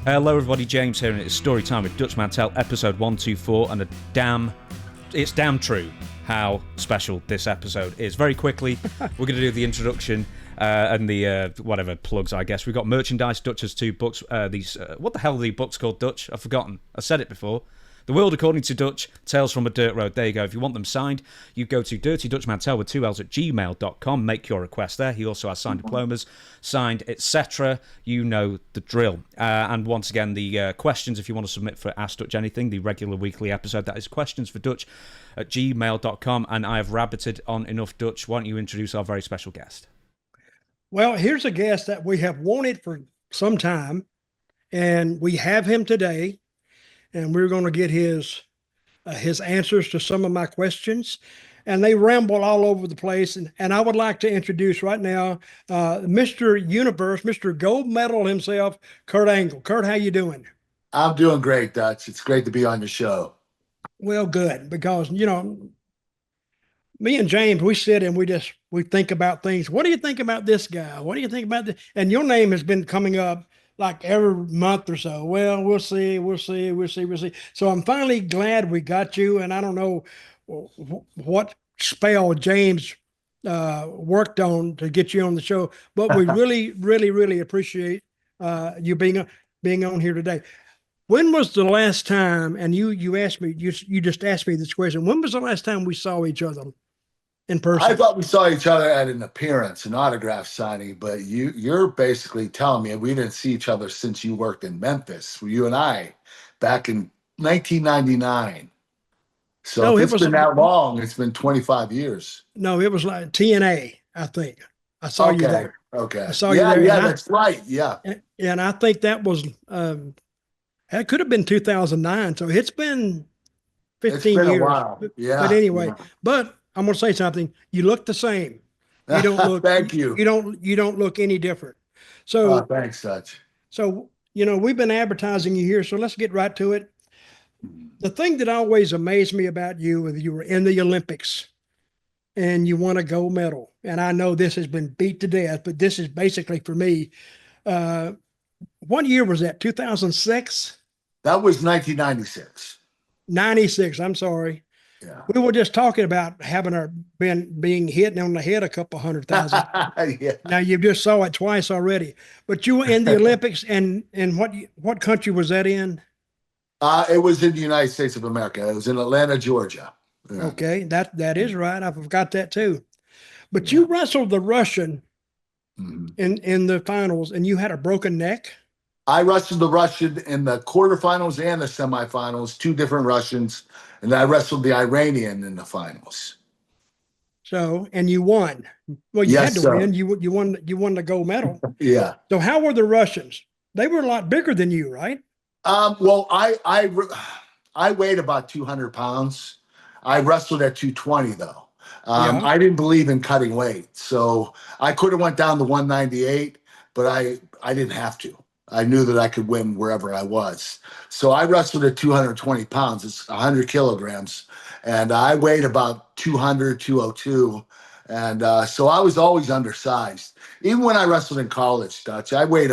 Hello everybody, James here, and it's Story Time with Dutch Mantell, episode 124, and it's damn true how special this episode is. Very quickly, we're going to do the introduction and the whatever plugs, I guess. We've got merchandise. Dutch has 2 books. What the hell are the books called, Dutch? I've forgotten. I said it before. The World According to Dutch, Tales from a Dirt Road. There you go. If you want them signed, you go to dirtydutchmantell with 2 L's at gmail.com. Make your request there. He also has signed diplomas, signed, etc. You know the drill. And once again, the questions, if you want to submit for Ask Dutch Anything, the regular weekly episode, that is questions for Dutch at gmail.com. And I have rabbited on enough, Dutch. Why don't you introduce our very special guest? Well, here's a guest that we have wanted for some time, and we have him today. And we're going to get his answers to some of my questions. And they ramble all over the place. And I would like to introduce right now Mr. Universe, Mr. Gold Medal himself, Kurt Angle. Kurt, how you doing? I'm doing great, Dutch. It's great to be on your show. Well, good, because, you know, me and James, we sit and we think about things. What do you think about this guy? What do you think about this? And your name has been coming up like every month or so. Well, we'll see. So I'm finally glad we got you. And I don't know what spell James worked on to get you on the show, but we really appreciate you being on here today. When was the last time, and you asked me, you just asked me this question, when was the last time we saw each other in person? I thought we saw each other at an appearance, an autograph signing, but you're basically telling me we didn't see each other since you worked in Memphis, you and I, back in 1999. So no, it's been that long. It's been 25 years. No, it was like TNA, I think. I saw you there. Okay. I saw you there. Yeah, that's right. Yeah. And I think that was, it could have been 2009. So it's been 15 years. A while. Yeah. But anyway, but I'm going to say something. You look the same. You don't look. Thank you. You don't look any different. So thanks, Dutch. So we've been advertising you here. So let's get right to it. The thing that always amazed me about you is you were in the Olympics, and you won a gold medal. And I know this has been beat to death, but this is basically for me. What year was that? 2006. That was 1996. 96. I'm sorry. Yeah. We were just talking about having being hit on the head a couple 100,000. Yeah. Now you just saw it twice already, but you were in the Olympics, and what country was that in? It was in the United States of America. It was in Atlanta, Georgia. Yeah. Okay, that is right. I forgot that too. But you wrestled the Russian in the finals, and you had a broken neck. I wrestled the Russian in the quarterfinals and the semifinals, 2 different Russians, and I wrestled the Iranian in the finals. So, and you won. Well, you had to win. You won the gold medal. Yeah. So, how were the Russians? They were a lot bigger than you, right? Well, I weighed about 200 pounds. I wrestled at 220 though. I didn't believe in cutting weight, so I could have went down to 198, but I didn't have to. I knew that I could win wherever I was. So I wrestled at 220 pounds. It's 100 kilograms. And I weighed about 200, 202. And so I was always undersized. Even when I wrestled in college, Dutch, when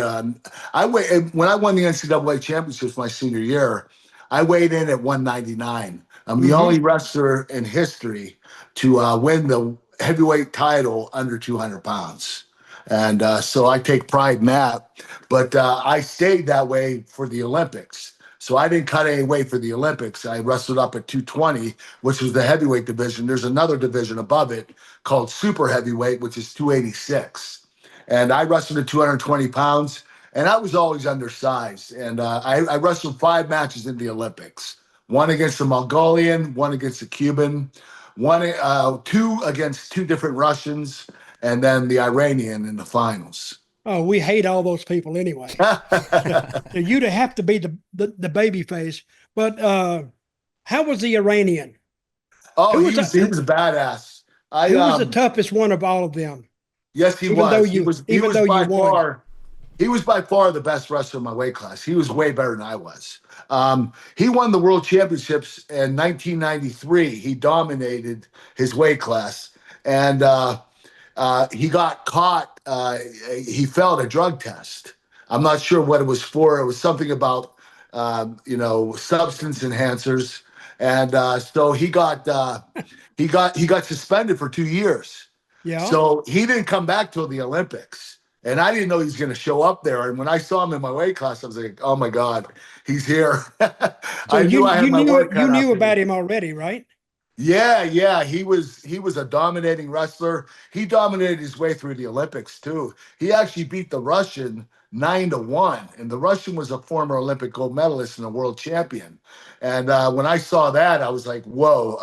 I won the NCAA championships my senior year, I weighed in at 199. I'm the only wrestler in history to win the heavyweight title under 200 pounds. And so I take pride in that. But I stayed that way for the Olympics. So I didn't cut any weight for the Olympics. I wrestled up at 220, which was the heavyweight division. There's another division above it called super heavyweight, which is 286. And I wrestled at 220 pounds, and I was always undersized. And I wrestled 5 matches in the Olympics. 1 against the Mongolian, 1 against the Cuban, 2 against 2 different Russians, and then the Iranian in the finals. Oh, we hate all those people anyway. You'd have to be the baby face. But how was the Iranian? Oh, he was a badass. He was the toughest one of all of them. Yes, he was. He was by far the best wrestler in my weight class. He was way better than I was. He won the world championships in 1993. He dominated his weight class. And he got caught. He failed a drug test. I'm not sure what it was for. It was something about, substance enhancers. And so he got suspended for 2 years. Yeah. So he didn't come back till the Olympics. And I didn't know he was going to show up there. And when I saw him in my weight class, I was like, "Oh my God, he's here!" So I knew I had my work cut you out knew for me. about him already, right? Yeah. He was a dominating wrestler. He dominated his way through the Olympics too. He actually beat the Russian 9-1, and the Russian was a former Olympic gold medalist and a world champion. And when I saw that, I was like, "Whoa,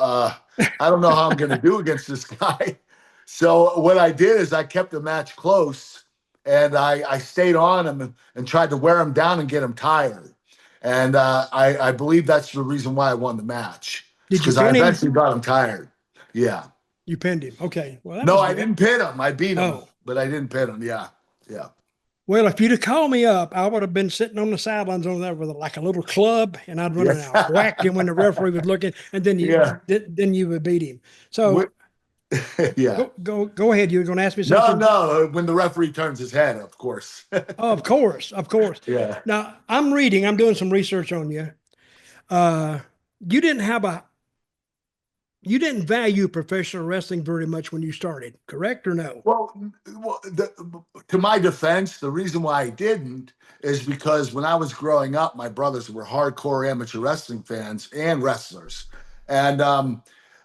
I don't know how I'm going to do against this guy." So what I did is I kept the match close, and I stayed on him and tried to wear him down and get him tired. And I believe that's the reason why I won the match. Did you Because I pin him? eventually got him tired. Yeah. You pinned him. Okay. Well, that No, was I good. didn't pin him. I beat him, Oh. but I didn't pin him. Yeah. Yeah. Well, if you'd have called me up, I would have been sitting on the sidelines over there with like a little club, and I'd run Yeah. out, whack him when the referee was looking, and then you would beat him. So Yeah. go ahead. You were going to ask me something? No. When the referee turns his head, of course. Oh, of course. Yeah. Now I'm doing some research on you. You didn't value professional wrestling very much when you started, correct or no? Well, to my defense, the reason why I didn't is because when I was growing up, my brothers were hardcore amateur wrestling fans and wrestlers. And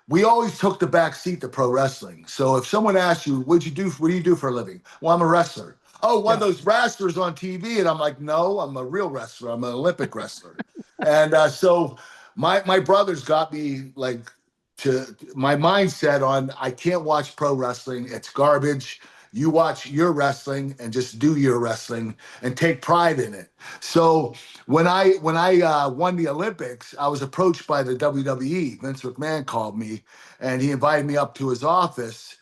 we always took the back seat to pro wrestling. So if someone asked you, what do you do for a living? Well, I'm a wrestler. Oh, one of those wrestlers on TV. And I'm like, no, I'm a real wrestler. I'm an Olympic wrestler. And so my brothers got me like to my mindset on I can't watch pro wrestling. It's garbage. You watch your wrestling and just do your wrestling and take pride in it. So when I won the Olympics, I was approached by the WWE. Vince McMahon called me and he invited me up to his office.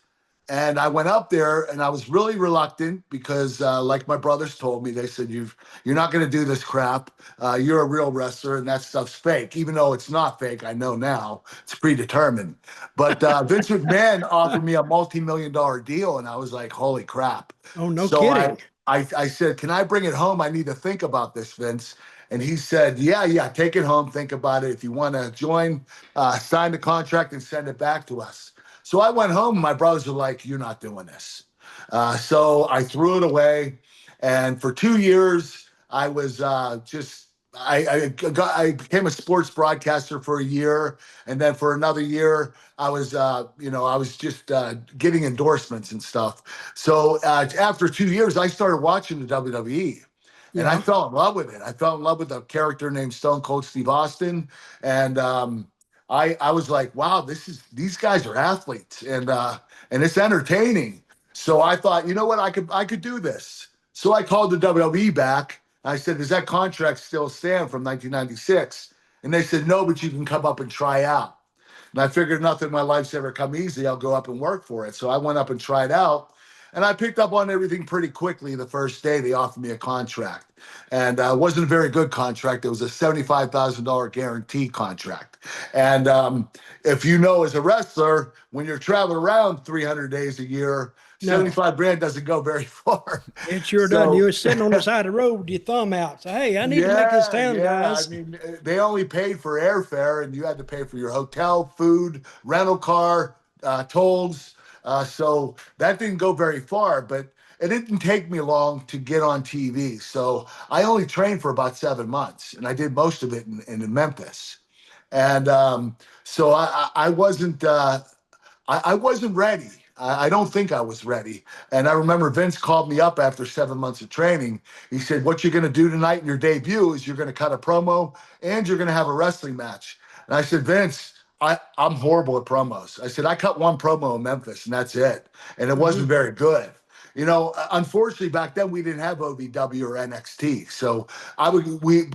And I went up there and I was really reluctant because like my brothers told me, they said, you're not going to do this crap. You're a real wrestler and that stuff's fake. Even though it's not fake, I know now it's predetermined. But Vince McMahon offered me a multi-million-dollar deal and I was like, holy crap. Oh, no So kidding. I said, can I bring it home? I need to think about this, Vince. And he said, yeah, take it home. Think about it. If you want to join, sign the contract and send it back to us. So I went home. My brothers were like, you're not doing this. So I threw it away. And for 2 years, I was I became a sports broadcaster for a year. And then for another year, I was just getting endorsements and stuff. So after 2 years, I started watching the WWE. And I fell in love with it. I fell in love with a character named Stone Cold Steve Austin. And I was like, wow, these guys are athletes and it's entertaining. So I thought, you know what, I could do this. So I called the WWE back. I said, does that contract still stand from 1996? And they said, no, but you can come up and try out. And I figured nothing in my life's ever come easy. I'll go up and work for it. So I went up and tried out. And I picked up on everything pretty quickly. The first day they offered me a contract. And it wasn't a very good contract. It was a $75,000 guarantee contract. And if you know, as a wrestler, when you're traveling around 300 days a year, 75 grand doesn't go very far. It sure does. You were sitting on the side of the road with your thumb out. So, hey, I need to make this town, guys. I mean, they only paid for airfare, and you had to pay for your hotel, food, rental car, tolls. So that didn't go very far, but it didn't take me long to get on TV. So I only trained for about 7 months, and I did most of it in Memphis. And so I wasn't ready. I don't think I was ready. And I remember Vince called me up after 7 months of training. He said, what you're going to do tonight in your debut is you're going to cut a promo and you're going to have a wrestling match. And I said, Vince, I'm horrible at promos. I said, I cut one promo in Memphis and that's it. And it wasn't very good. You know, unfortunately back then we didn't have OVW or NXT. So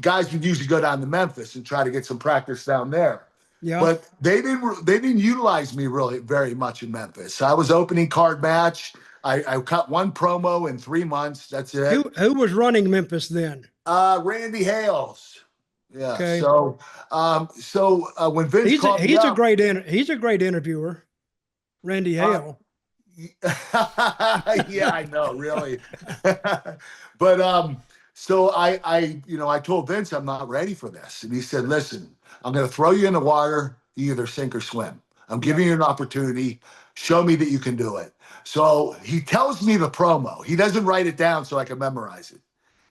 guys would usually go down to Memphis and try to get some practice down there. Yeah. But they didn't utilize me really very much in Memphis. I was opening card match. I cut one promo in 3 months. That's it. Who was running Memphis then? Randy Hales. Yeah. Okay. So when Vince called me up, he's a great interviewer, Randy Hale. Yeah, I know, really. But So I told Vince I'm not ready for this. And he said, listen, I'm going to throw you in the water. You either sink or swim. I'm giving you an opportunity. Show me that you can do it. So he tells me the promo. He doesn't write it down so I can memorize it.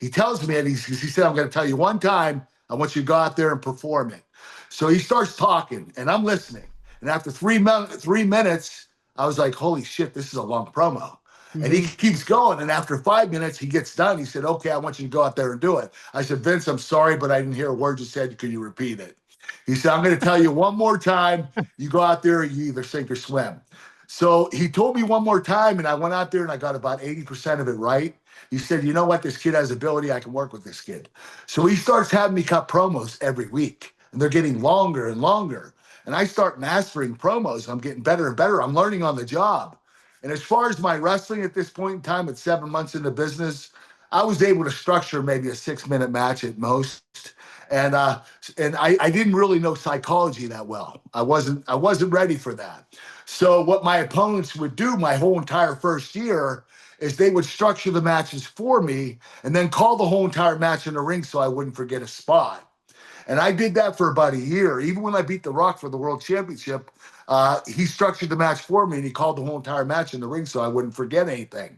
He tells me, and he said, I'm going to tell you one time, I want you to go out there and perform it. So he starts talking, and I'm listening. And after 3 minutes, I was like, holy shit, this is a long promo. Mm-hmm. And he keeps going. And after 5 minutes, he gets done. He said, okay, I want you to go out there and do it. I said, Vince, I'm sorry, but I didn't hear a word you said. Can you repeat it? He said, I'm going to tell you one more time. You go out there, you either sink or swim. So he told me one more time, and I went out there and I got about 80% of it right. He said, you know what? This kid has ability. I can work with this kid. So he starts having me cut promos every week, and they're getting longer and longer. And I start mastering promos. I'm getting better and better. I'm learning on the job. And as far as my wrestling at this point in time, at 7 months into business, I was able to structure maybe a 6-minute match at most. And I didn't really know psychology that well. I wasn't ready for that. So what my opponents would do my whole entire first year is they would structure the matches for me and then call the whole entire match in the ring so I wouldn't forget a spot. And I did that for about a year. Even when I beat The Rock for the World Championship, he structured the match for me and he called the whole entire match in the ring so I wouldn't forget anything.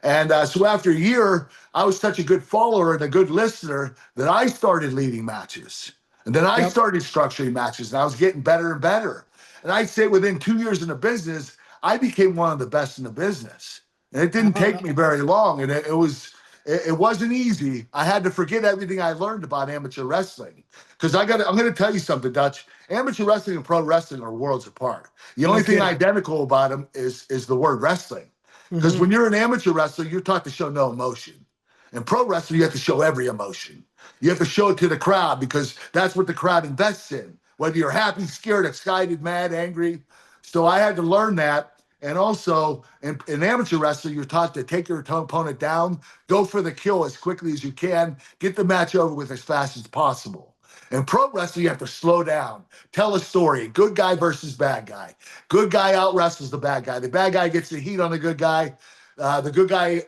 And so after a year, I was such a good follower and a good listener that I started leading matches. And then I started structuring matches, and I was getting better and better. And I'd say within 2 years in the business, I became one of the best in the business. And it didn't take me very long, and it wasn't easy. I had to forget everything I learned about amateur wrestling. Because I'm going to tell you something, Dutch. Amateur wrestling and pro wrestling are worlds apart. The only thing identical about them is the word wrestling. Because when you're an amateur wrestler, you're taught to show no emotion. In pro wrestling, you have to show every emotion. You have to show it to the crowd because that's what the crowd invests in. Whether you're happy, scared, excited, mad, angry. So I had to learn that. And also, in amateur wrestling, you're taught to take your opponent down, go for the kill as quickly as you can, get the match over with as fast as possible. In pro wrestling, you have to slow down, tell a story, good guy versus bad guy. Good guy out wrestles the bad guy. The bad guy gets the heat on the good guy. The good guy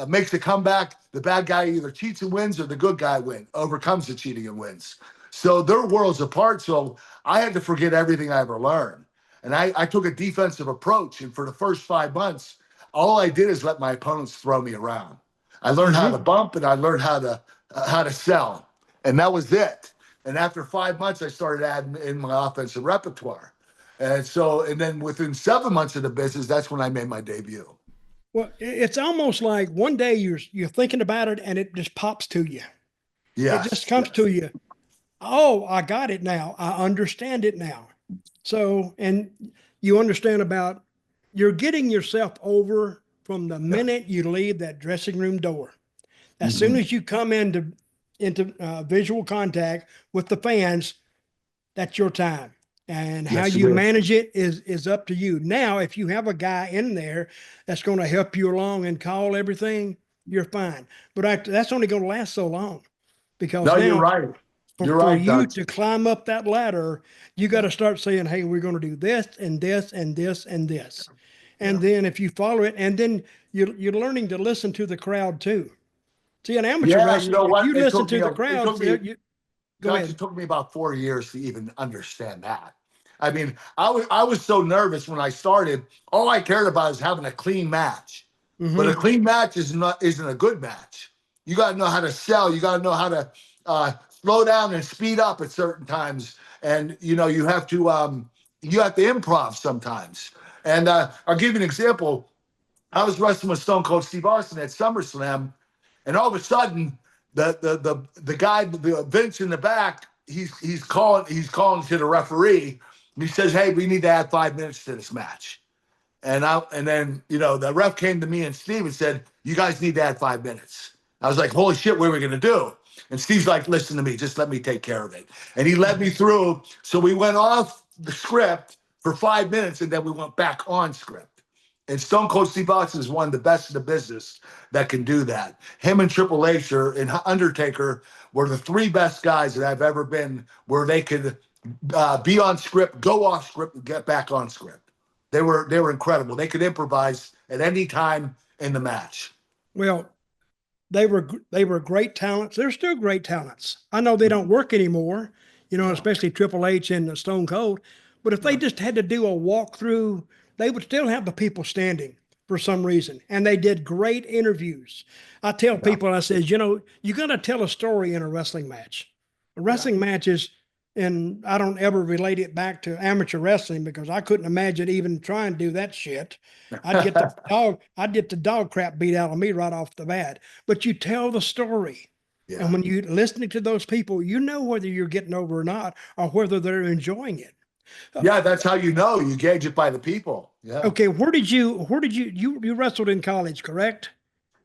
makes a comeback. The bad guy either cheats and wins or the good guy overcomes the cheating and wins. So they're worlds apart. So I had to forget everything I ever learned. And I took a defensive approach. And for the first 5 months, all I did is let my opponents throw me around. I learned how to bump and I learned how to sell. And that was it. And after 5 months, I started adding in my offensive repertoire. And then within 7 months of the business, that's when I made my debut. Well, it's almost like one day you're thinking about it and it just pops to you. Yeah, it just comes to you. Oh, I got it now. I understand it now. So, and you understand about you're getting yourself over from the minute you leave that dressing room door. As soon as you come into visual contact with the fans, that's your time. And how you manage it is up to you. Now, if you have a guy in there that's going to help you along and call everything, you're fine. But that's only going to last so long. Because now, you're right. For you to climb up that ladder, you got to start saying, hey, we're going to do this and this and this and this. And then if you follow it, and then you're learning to listen to the crowd too. See, an amateur wrestling, if you listen to the crowd, go ahead. It took me about 4 years to even understand that. I mean, I was so nervous when I started. All I cared about is having a clean match. But a clean match isn't a good match. You got to know how to sell. You got to know how to slow down and speed up at certain times. And you have to improv sometimes. And I'll give you an example. I was wrestling with Stone Cold Steve Austin at SummerSlam, and all of a sudden, the guy, Vince in the back, he's calling to the referee. And he says, "Hey, we need to add 5 minutes to this match." And then the ref came to me and Steve and said, "You guys need to add 5 minutes." I was like, "Holy shit, what are we gonna do?" And Steve's like, "Listen to me, just let me take care of it." And he led me through. So we went off the script for 5 minutes, and then we went back on script. And Stone Cold Steve Austin is one of the best in the business that can do that. Him and Triple H and Undertaker were the 3 best guys that I've ever been where they could be on script, go off script, and get back on script. They were incredible. They could improvise at any time in the match. Well, they were great talents. They're still great talents. I know they don't work anymore, especially Triple H and Stone Cold. But if they just had to do a walkthrough, they would still have the people standing for some reason. And they did great interviews. I tell people, I said, you got to tell a story in a wrestling match. A wrestling match is, and I don't ever relate it back to amateur wrestling because I couldn't imagine even trying to do that shit. I'd get the dog crap beat out of me right off the bat. But you tell the story. Yeah. And when you're listening to those people, you know whether you're getting over or not, or whether they're enjoying it. Yeah, that's how you know. You gauge it by the people. Yeah. Okay, where did you wrestled in college, correct?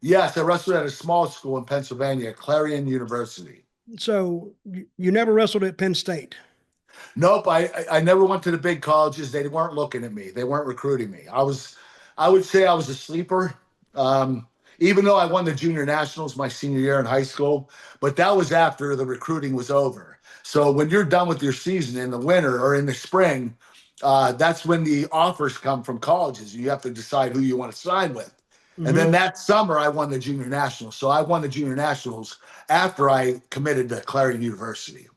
Yes, I wrestled at a small school in Pennsylvania, Clarion University. So you never wrestled at Penn State? Nope, I never went to the big colleges. They weren't looking at me. They weren't recruiting me. I would say I was a sleeper. Even though I won the junior nationals my senior year in high school, but that was after the recruiting was over. So when you're done with your season in the winter or in the spring, that's when the offers come from colleges. You have to decide who you want to sign with. And then that summer, I won the junior nationals. So I won the junior nationals after I committed to Clarion University.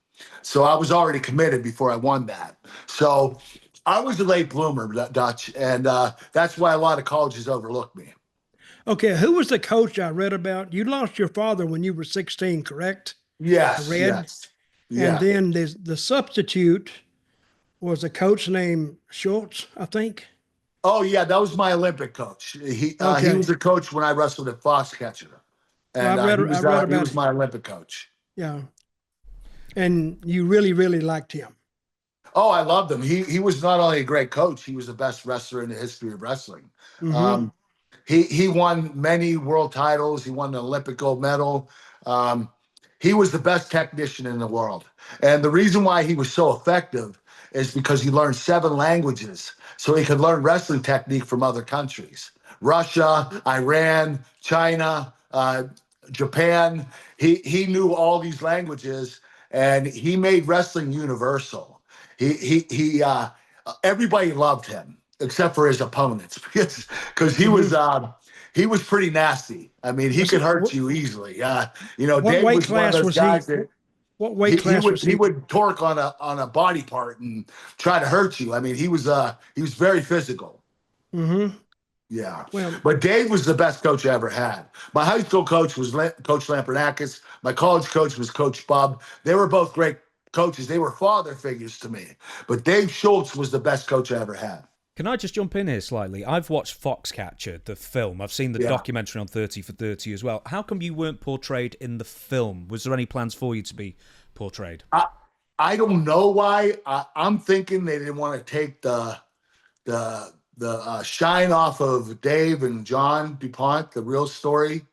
So I was already committed before I won that. So I was a late bloomer, Dutch, and that's why a lot of colleges overlooked me. Okay, who was the coach I read about? You lost your father when you were 16, correct? Yes, yes. Yeah. And then the substitute was a coach named Schultz, I think. Oh, yeah, that was my Olympic coach. He was a coach when I wrestled at Foxcatcher. And he was my Olympic coach. Yeah. And you really, really liked him. Oh, I loved him. He was not only a great coach, he was the best wrestler in the history of wrestling. He won many world titles. He won an Olympic gold medal. He was the best technician in the world. And the reason why he was so effective is because he learned 7 languages. So he could learn wrestling technique from other countries. Russia, Iran, China, Japan. He knew all these languages, and he made wrestling universal. Everybody loved him except for his opponents because he was pretty nasty. I mean, he could hurt you easily. Dave was one of those guys that what weight class was he? He would torque on a body part and try to hurt you. I mean, he was very physical. Yeah. Well, but Dave was the best coach I ever had. My high school coach was Coach Lampernakis. My college coach was Coach Bub. They were both great coaches. They were father figures to me. But Dave Schultz was the best coach I ever had. Can I just jump in here slightly? I've watched Foxcatcher, the film. I've seen the documentary on 30 for 30 as well. How come you weren't portrayed in the film? Was there any plans for you to be portrayed? I don't know why. I'm thinking they didn't want to take the shine off of Dave and John DuPont, the real story.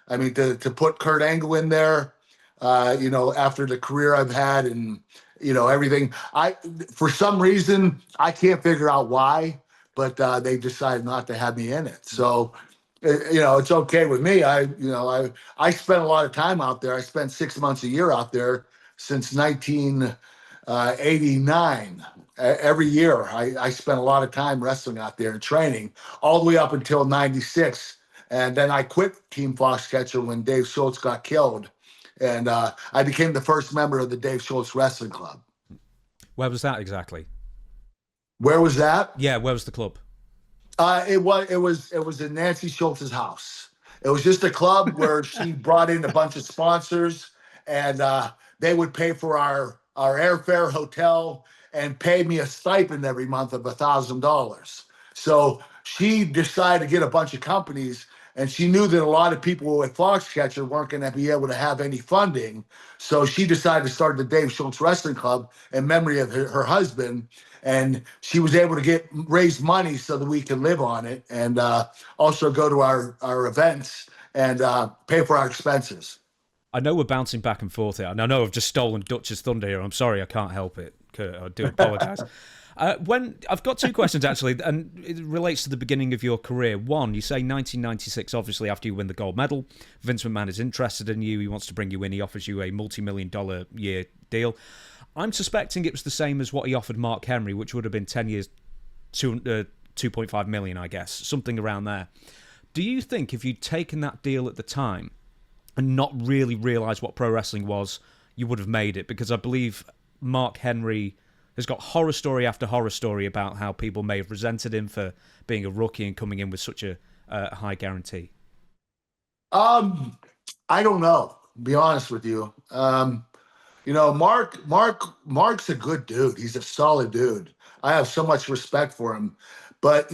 I mean, to put Kurt Angle in there, after the career I've had and, everything. For some reason, I can't figure out why, but they decided not to have me in it. So, it's okay with me. I spent a lot of time out there. I spent 6 months a year out there since 1989. Every year, I spent a lot of time wrestling out there and training all the way up until 96. And then I quit Team Foxcatcher when Dave Schultz got killed. And I became the first member of the Dave Schultz Wrestling Club. Where was that exactly? Where was that? Yeah, where was the club? It was in Nancy Schultz's house. It was just a club where she brought in a bunch of sponsors, and they would pay for our airfare, hotel, and pay me a stipend every month of $1,000. So she decided to get a bunch of companies, and she knew that a lot of people at Foxcatcher weren't going to be able to have any funding. So she decided to start the Dave Schultz Wrestling Club in memory of her husband. And she was able to raise money so that we could live on it and also go to our events and pay for our expenses. I know we're bouncing back and forth here, and I know I've just stolen Dutch's thunder here. I'm sorry, I can't help it, Kurt. I do apologise. When I've got 2 questions, actually, and it relates to the beginning of your career. One, you say 1996, obviously, after you win the gold medal, Vince McMahon is interested in you. He wants to bring you in. He offers you a multi-million-dollar year deal. I'm suspecting it was the same as what he offered Mark Henry, which would have been 10 years, 2.5 million, I guess, something around there. Do you think if you'd taken that deal at the time, and not really realize what pro wrestling was, you would have made it. Because I believe Mark Henry has got horror story after horror story about how people may have resented him for being a rookie and coming in with such a high guarantee. I don't know, to be honest with you. Mark's a good dude. He's a solid dude. I have so much respect for him. But,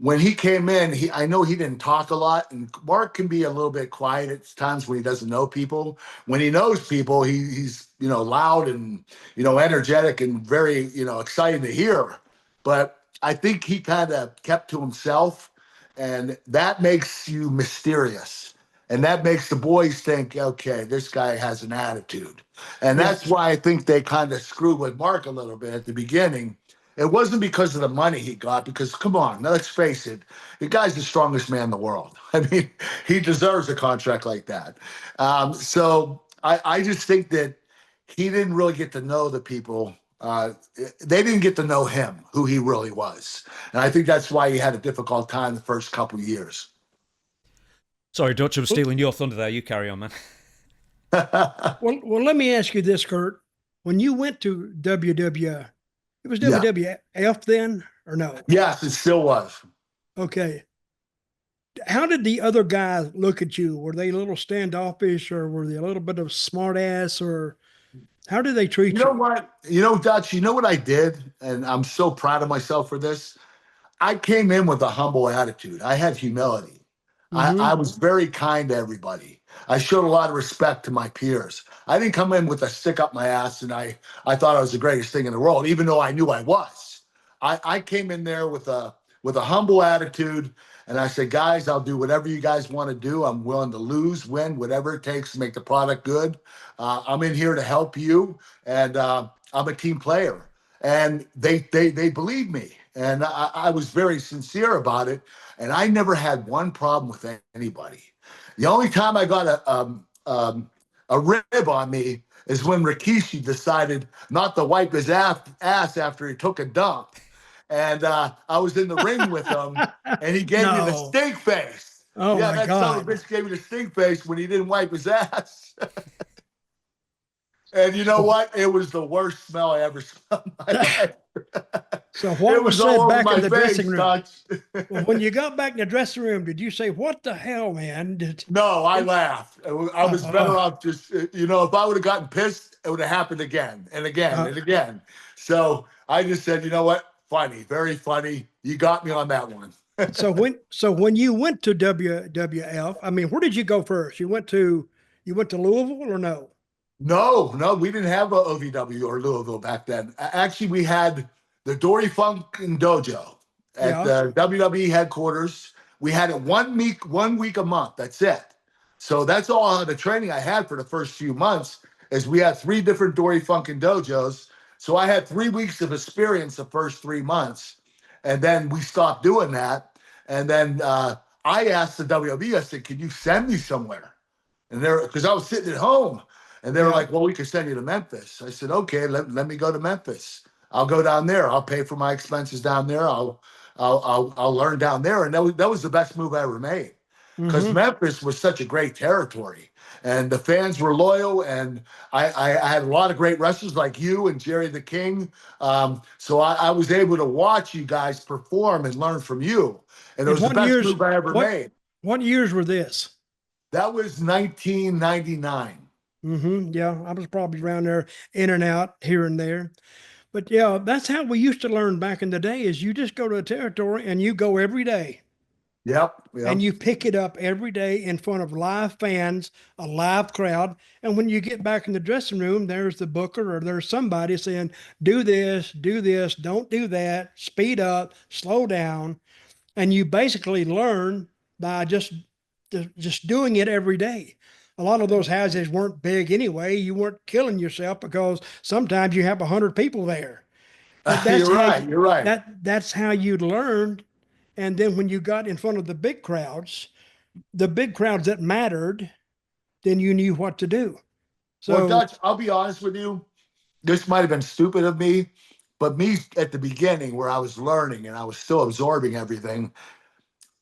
when he came in, I know he didn't talk a lot, and Mark can be a little bit quiet at times when he doesn't know people. When he knows people, he's loud and energetic and very excited to hear. But I think he kind of kept to himself, and that makes you mysterious, and that makes the boys think, okay, this guy has an attitude, and that's why I think they kind of screwed with Mark a little bit at the beginning. It wasn't because of the money he got, because come on, let's face it, the guy's the strongest man in the world. I mean, he deserves a contract like that. So I just think that he didn't really get to know the people. They didn't get to know him, who he really was. And I think that's why he had a difficult time the first couple of years. Sorry, Dutch, I'm stealing your thunder there. You carry on, man. Well, let me ask you this, Kurt. When you went to WWF, it was WWF then, or no? Yes, it still was. Okay. How did the other guys look at you? Were they a little standoffish, or were they a little bit of smart ass, or how did they treat you? You know what? Dutch, you know what I did? And I'm so proud of myself for this. I came in with a humble attitude. I had humility. I was very kind to everybody. I showed a lot of respect to my peers. I didn't come in with a stick up my ass and I thought I was the greatest thing in the world, even though I knew I was. I came in there with a humble attitude, and I said, guys, I'll do whatever you guys want to do. I'm willing to lose, win, whatever it takes to make the product good. I'm in here to help you, and I'm a team player. And they believed me, and I was very sincere about it. And I never had one problem with anybody. The only time I got a rib on me is when Rikishi decided not to wipe his ass after he took a dump. And I was in the ring with him, and he gave me the stink face. Oh, yeah, my that God. son of a bitch gave me the stink face when he didn't wipe his ass. And you know what? It was the worst smell I ever smelled in my life. So what was said back in the dressing room? Well, when you got back in the dressing room, did you say, what the hell, man? No, I laughed. I was better off just, if I would have gotten pissed, it would have happened again and again and again. So I just said, you know what? Funny, very funny. You got me on that one. So when you went to WWF, I mean, where did you go first? You went to Louisville or no? No, we didn't have a OVW or Louisville back then. Actually, we had the Dory Funk and Dojo at the WWE headquarters. We had it 1 week a month. That's it. So that's all the training I had for the first few months is we had 3 different Dory Funk and dojos. So I had 3 weeks of experience the first 3 months. And then we stopped doing that. And then I asked the WWE, I said, can you send me somewhere? And because I was sitting at home. And they were like, well, we could send you to Memphis. I said, okay, let me go to Memphis. I'll go down there. I'll pay for my expenses down there. I'll learn down there. And that was the best move I ever made, because Memphis was such a great territory, and the fans were loyal. And I had a lot of great wrestlers like you and Jerry the King. So I was able to watch you guys perform and learn from you. And it was the best move I ever made. What years were this? That was 1999. Yeah, I was probably around there, in and out, here and there. But yeah, that's how we used to learn back in the day, is you just go to a territory and you go every day. Yep. And you pick it up every day in front of live fans, a live crowd. And when you get back in the dressing room, there's the booker or there's somebody saying, do this, don't do that, speed up, slow down. And you basically learn by just doing it every day. A lot of those houses weren't big anyway. You weren't killing yourself because sometimes you have 100 people there. You're right. That's how you learned. And then when you got in front of the big crowds that mattered, then you knew what to do. So, well, Dutch, I'll be honest with you. This might have been stupid of me, but me at the beginning where I was learning and I was still absorbing everything,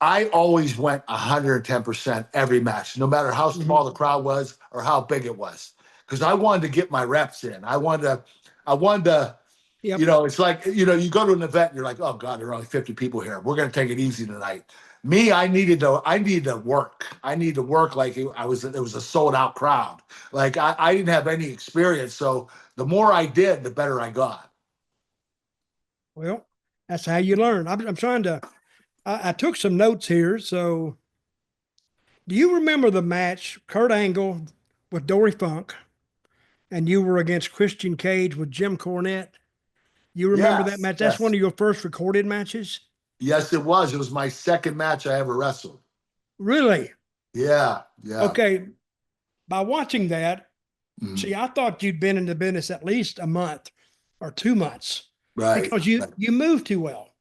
I always went 110% every match, no matter how small the crowd was or how big it was, because I wanted to get my reps in. I wanted to, Yep. you know, it's like, you know, you go to an event and you're like, oh God, there are only 50 people here. We're going to take it easy tonight. Me, I needed to work. I needed to work like it was a sold out crowd. Like I didn't have any experience. So the more I did, the better I got. Well, that's how you learn. I'm trying to, I took some notes here. So do you remember the match, Kurt Angle with Dory Funk, and you were against Christian Cage with Jim Cornette? You remember that Yes, match? That's one yes. of your first recorded matches? Yes, it was. It was my second match I ever wrestled. Really? Yeah, yeah. Okay. By watching that, Mhm. see, I thought you'd been in the business at least a month or 2 months Right. because Right. you moved too well.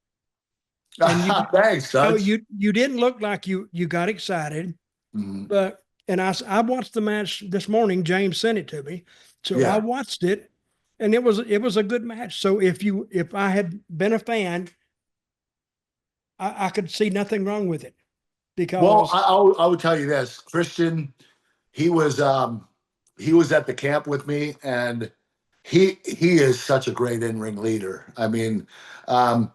And you Thanks, no, Dutch. you didn't look like you got excited, Mhm. but and I watched the match this morning. James sent it to me, so I Yeah. watched it, and it was a good match. So if I had been a fan, I could see nothing wrong with it Well, because I would tell you this, Christian. He was he was at the camp with me, and he is such a great in-ring leader. I mean, not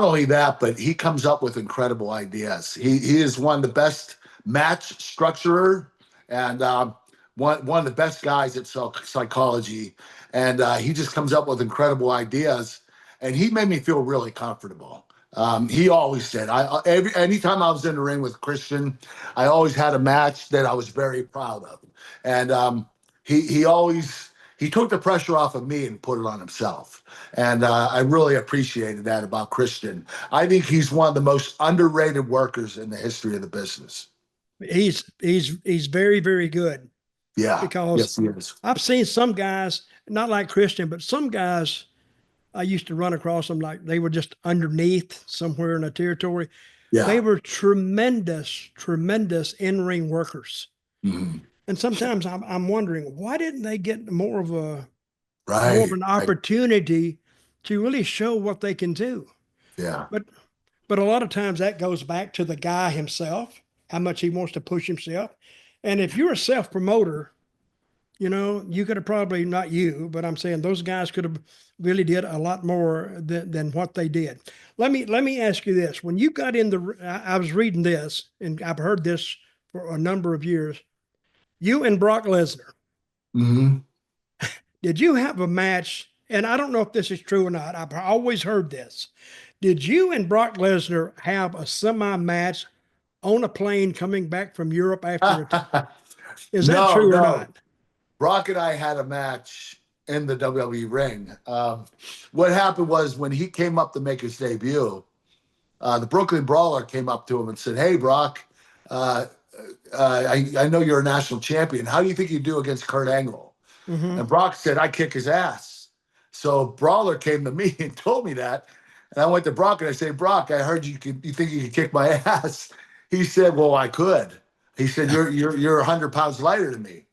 only that, but he comes up with incredible ideas. He is one of the best match structurer and one of the best guys at psychology, and he just comes up with incredible ideas, and he made me feel really comfortable. He always said, anytime I was in the ring with Christian, I always had a match that I was very proud of, and he always he took the pressure off of me and put it on himself, and I really appreciated that about Christian. I think he's one of the most underrated workers in the history of the business. he's very very good Yeah, because yes, he is. I've seen some guys not like Christian, but some guys I used to run across them like they were just underneath somewhere in the territory. They Yeah. were tremendous in-ring workers. Mhm. And sometimes I'm wondering why didn't they get more of Right. an Right. opportunity to really show what they can do. Yeah. But but a lot of times that goes back to the guy himself, how much he wants to push himself. And if you're a self promoter, you could have probably not you, but I'm saying those guys could have really did a lot more than what they did. Let me ask you this: when you got in I was reading this, and I've heard this for a number of years. You and Brock Lesnar, Hmm. did you have a match? And I don't know if this is true or not. I've always heard this. Did you and Brock Lesnar have a semi match on a plane coming back from Europe after it? Is that No, true or no. not? Brock and I had a match in the WWE ring. What happened was when he came up to make his debut, the Brooklyn Brawler came up to him and said, "Hey, Brock, uh, I know you're a national champion. How do you think you do against Kurt Angle?" Mm-hmm. And Brock said, "I kick his ass." So Brawler came to me and told me that. And I went to Brock and I said, "Brock, I heard you think you could kick my ass?" He said, "Well, I could." He said, "You're 100 pounds lighter than me."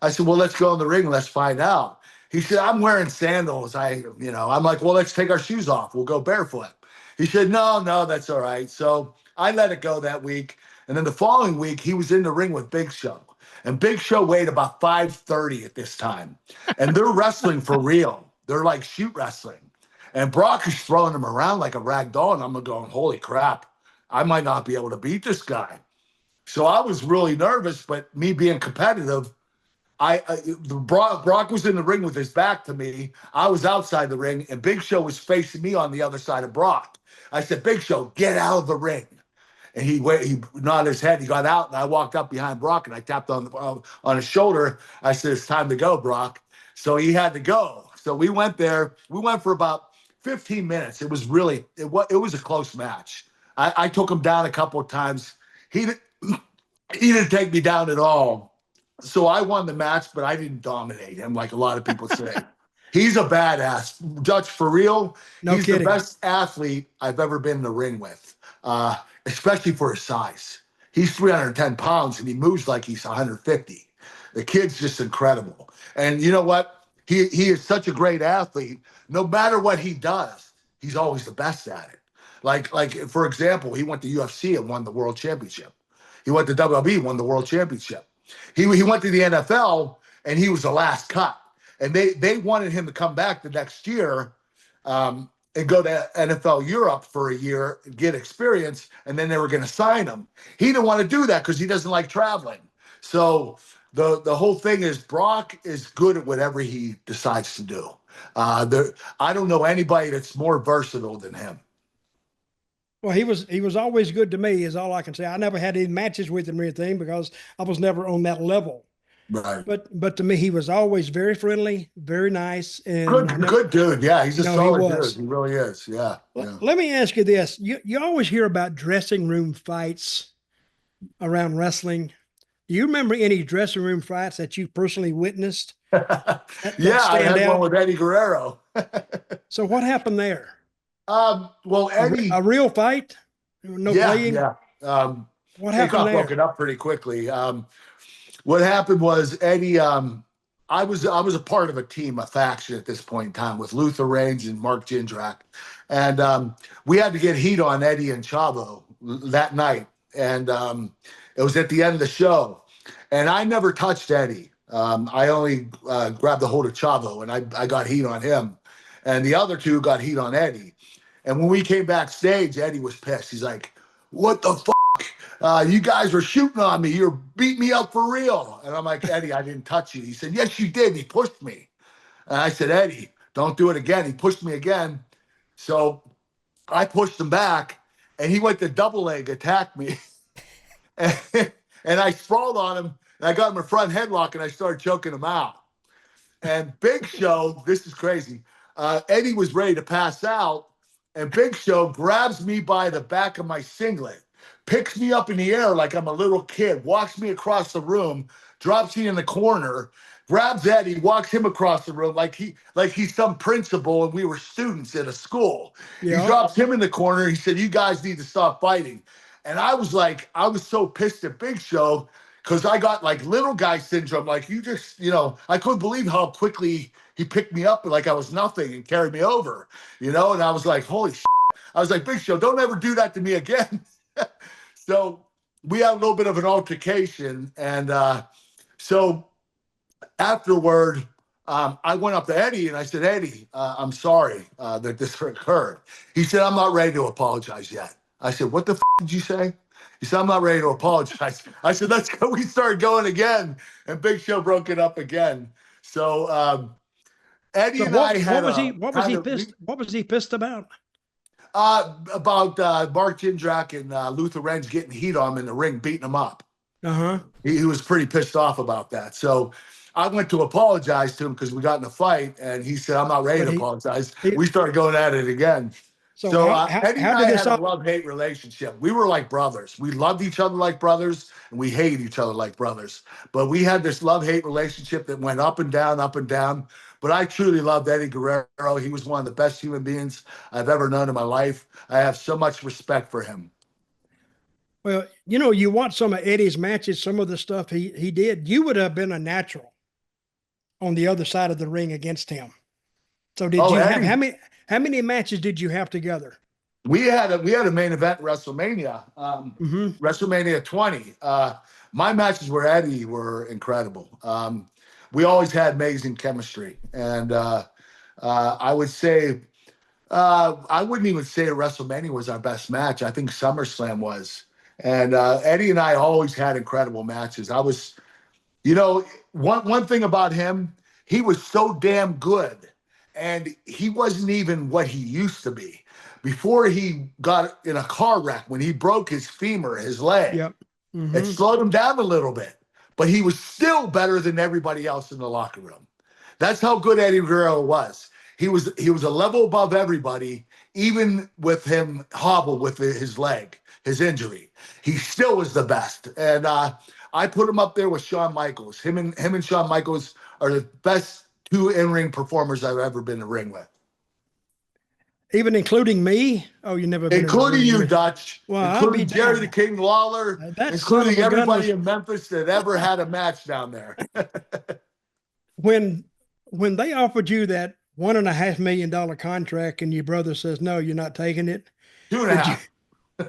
I said, "Well, let's go in the ring. Let's find out." He said, "I'm wearing sandals." I'm like, "Well, let's take our shoes off. We'll go barefoot." He said, "No, no, that's all right." So I let it go that week. And then the following week, he was in the ring with Big Show. And Big Show weighed about 530 at this time. And they're wrestling for real. They're like shoot wrestling. And Brock is throwing him around like a rag doll. And I'm going, holy crap, I might not be able to beat this guy. So I was really nervous, but me being competitive, Brock was in the ring with his back to me. I was outside the ring, and Big Show was facing me on the other side of Brock. I said, "Big Show, get out of the ring." And he nodded his head. He got out, and I walked up behind Brock, and I tapped on his shoulder. I said, "It's time to go, Brock." So he had to go. So we went there. We went for about 15 minutes. It was it was a close match. I took him down a couple of times. He he didn't take me down at all. So I won the match, but I didn't dominate him like a lot of people say. He's a badass. Dutch, for real, No he's the kidding. best athlete I've ever been in the ring with, especially for his size. He's 310 pounds and he moves like he's 150. The kid's just incredible. And you know what? He is such a great athlete. No matter what he does, he's always the best at it. Like for example, he went to UFC and won the world championship. He went to WWE, won the world championship. He went to the NFL and he was the last cut. And they wanted him to come back the next year and go to NFL Europe for a year and get experience, and then they were going to sign him. He didn't want to do that because he doesn't like traveling. So the whole thing is Brock is good at whatever he decides to do. I don't know anybody that's more versatile than him. Well, he was always good to me, is all I can say. I never had any matches with him or anything because I was never on that level. Right. But to me, he was always very friendly, very nice, and good dude. Yeah, he's a solid dude. He really is. Yeah. Let me ask you this: you always hear about dressing room fights around wrestling. Do you remember any dressing room fights that you personally witnessed? I had one with Eddie Guerrero. So what happened there? Well, Eddie, a real fight? No playing? Yeah. What happened got there? broken up pretty quickly. What happened was Eddie, I was a part of a team, a faction at this point in time with Luther Reigns and Mark Jindrak. And we had to get heat on Eddie and Chavo that night. And it was at the end of the show. And I never touched Eddie. I only grabbed the hold of Chavo, and I got heat on him. And the other two got heat on Eddie. And when we came backstage, Eddie was pissed. He's like, "What the fuck? You guys were shooting on me. You're beating me up for real." And I'm like, "Eddie, I didn't touch you." He said, "Yes, you did. He pushed me." And I said, "Eddie, don't do it again." He pushed me again. So I pushed him back, and he went to double leg attack me. And I sprawled on him, and I got him a front headlock, and I started choking him out. And Big Show, this is crazy. Eddie was ready to pass out, and Big Show grabs me by the back of my singlet, picks me up in the air like I'm a little kid, walks me across the room, drops me in the corner, grabs Eddie, walks him across the room like he's some principal and we were students at a school. Yeah. He drops him in the corner. He said, "You guys need to stop fighting." And I was so pissed at Big Show because I got like little guy syndrome. Like I couldn't believe how quickly he picked me up like I was nothing and carried me over, and I was like, holy shit. I was like, "Big Show, don't ever do that to me again." So we had a little bit of an altercation. And so afterward, I went up to Eddie and I said, "Eddie, I'm sorry that this occurred." He said, "I'm not ready to apologize yet." I said, "What the f did you say?" He said, "I'm not ready to apologize." I said, "Let's go." We started going again, and Big Show broke it up again. So Eddie and I had what was he pissed about? About Mark Jindrak and Luther Reigns getting heat on him in the ring, beating him up. He was pretty pissed off about that. So I went to apologize to him because we got in a fight, and he said, "I'm not ready to apologize." We started going at it again. So Eddie and I had a love-hate relationship. We were like brothers. We loved each other like brothers, and we hated each other like brothers. But we had this love-hate relationship that went up and down, up and down. But I truly loved Eddie Guerrero. He was one of the best human beings I've ever known in my life. I have so much respect for him. Well, you watch some of Eddie's matches, some of the stuff he did. You would have been a natural on the other side of the ring against him. So did you have how many matches did you have together? We had a main event at WrestleMania, WrestleMania 20. My matches with Eddie were incredible. We always had amazing chemistry, and I would say I wouldn't even say WrestleMania was our best match. I think SummerSlam was. And Eddie and I always had incredible matches. I was, one thing about him, he was so damn good, and he wasn't even what he used to be. Before he got in a car wreck, when he broke his femur, his leg, it slowed him down a little bit. But he was still better than everybody else in the locker room. That's how good Eddie Guerrero was. He was a level above everybody, even with him hobbled with his leg, his injury. He still was the best. And I put him up there with Shawn Michaels. Him and Shawn Michaels are the best two in-ring performers I've ever been in the ring with. Even including me? Oh, you never been including you, Dutch. Well, including Jerry the King Lawler, including everybody in Memphis that ever had a match down there. When they offered you that $1.5 million contract and your brother says, "No, you're not taking it," Two and a half.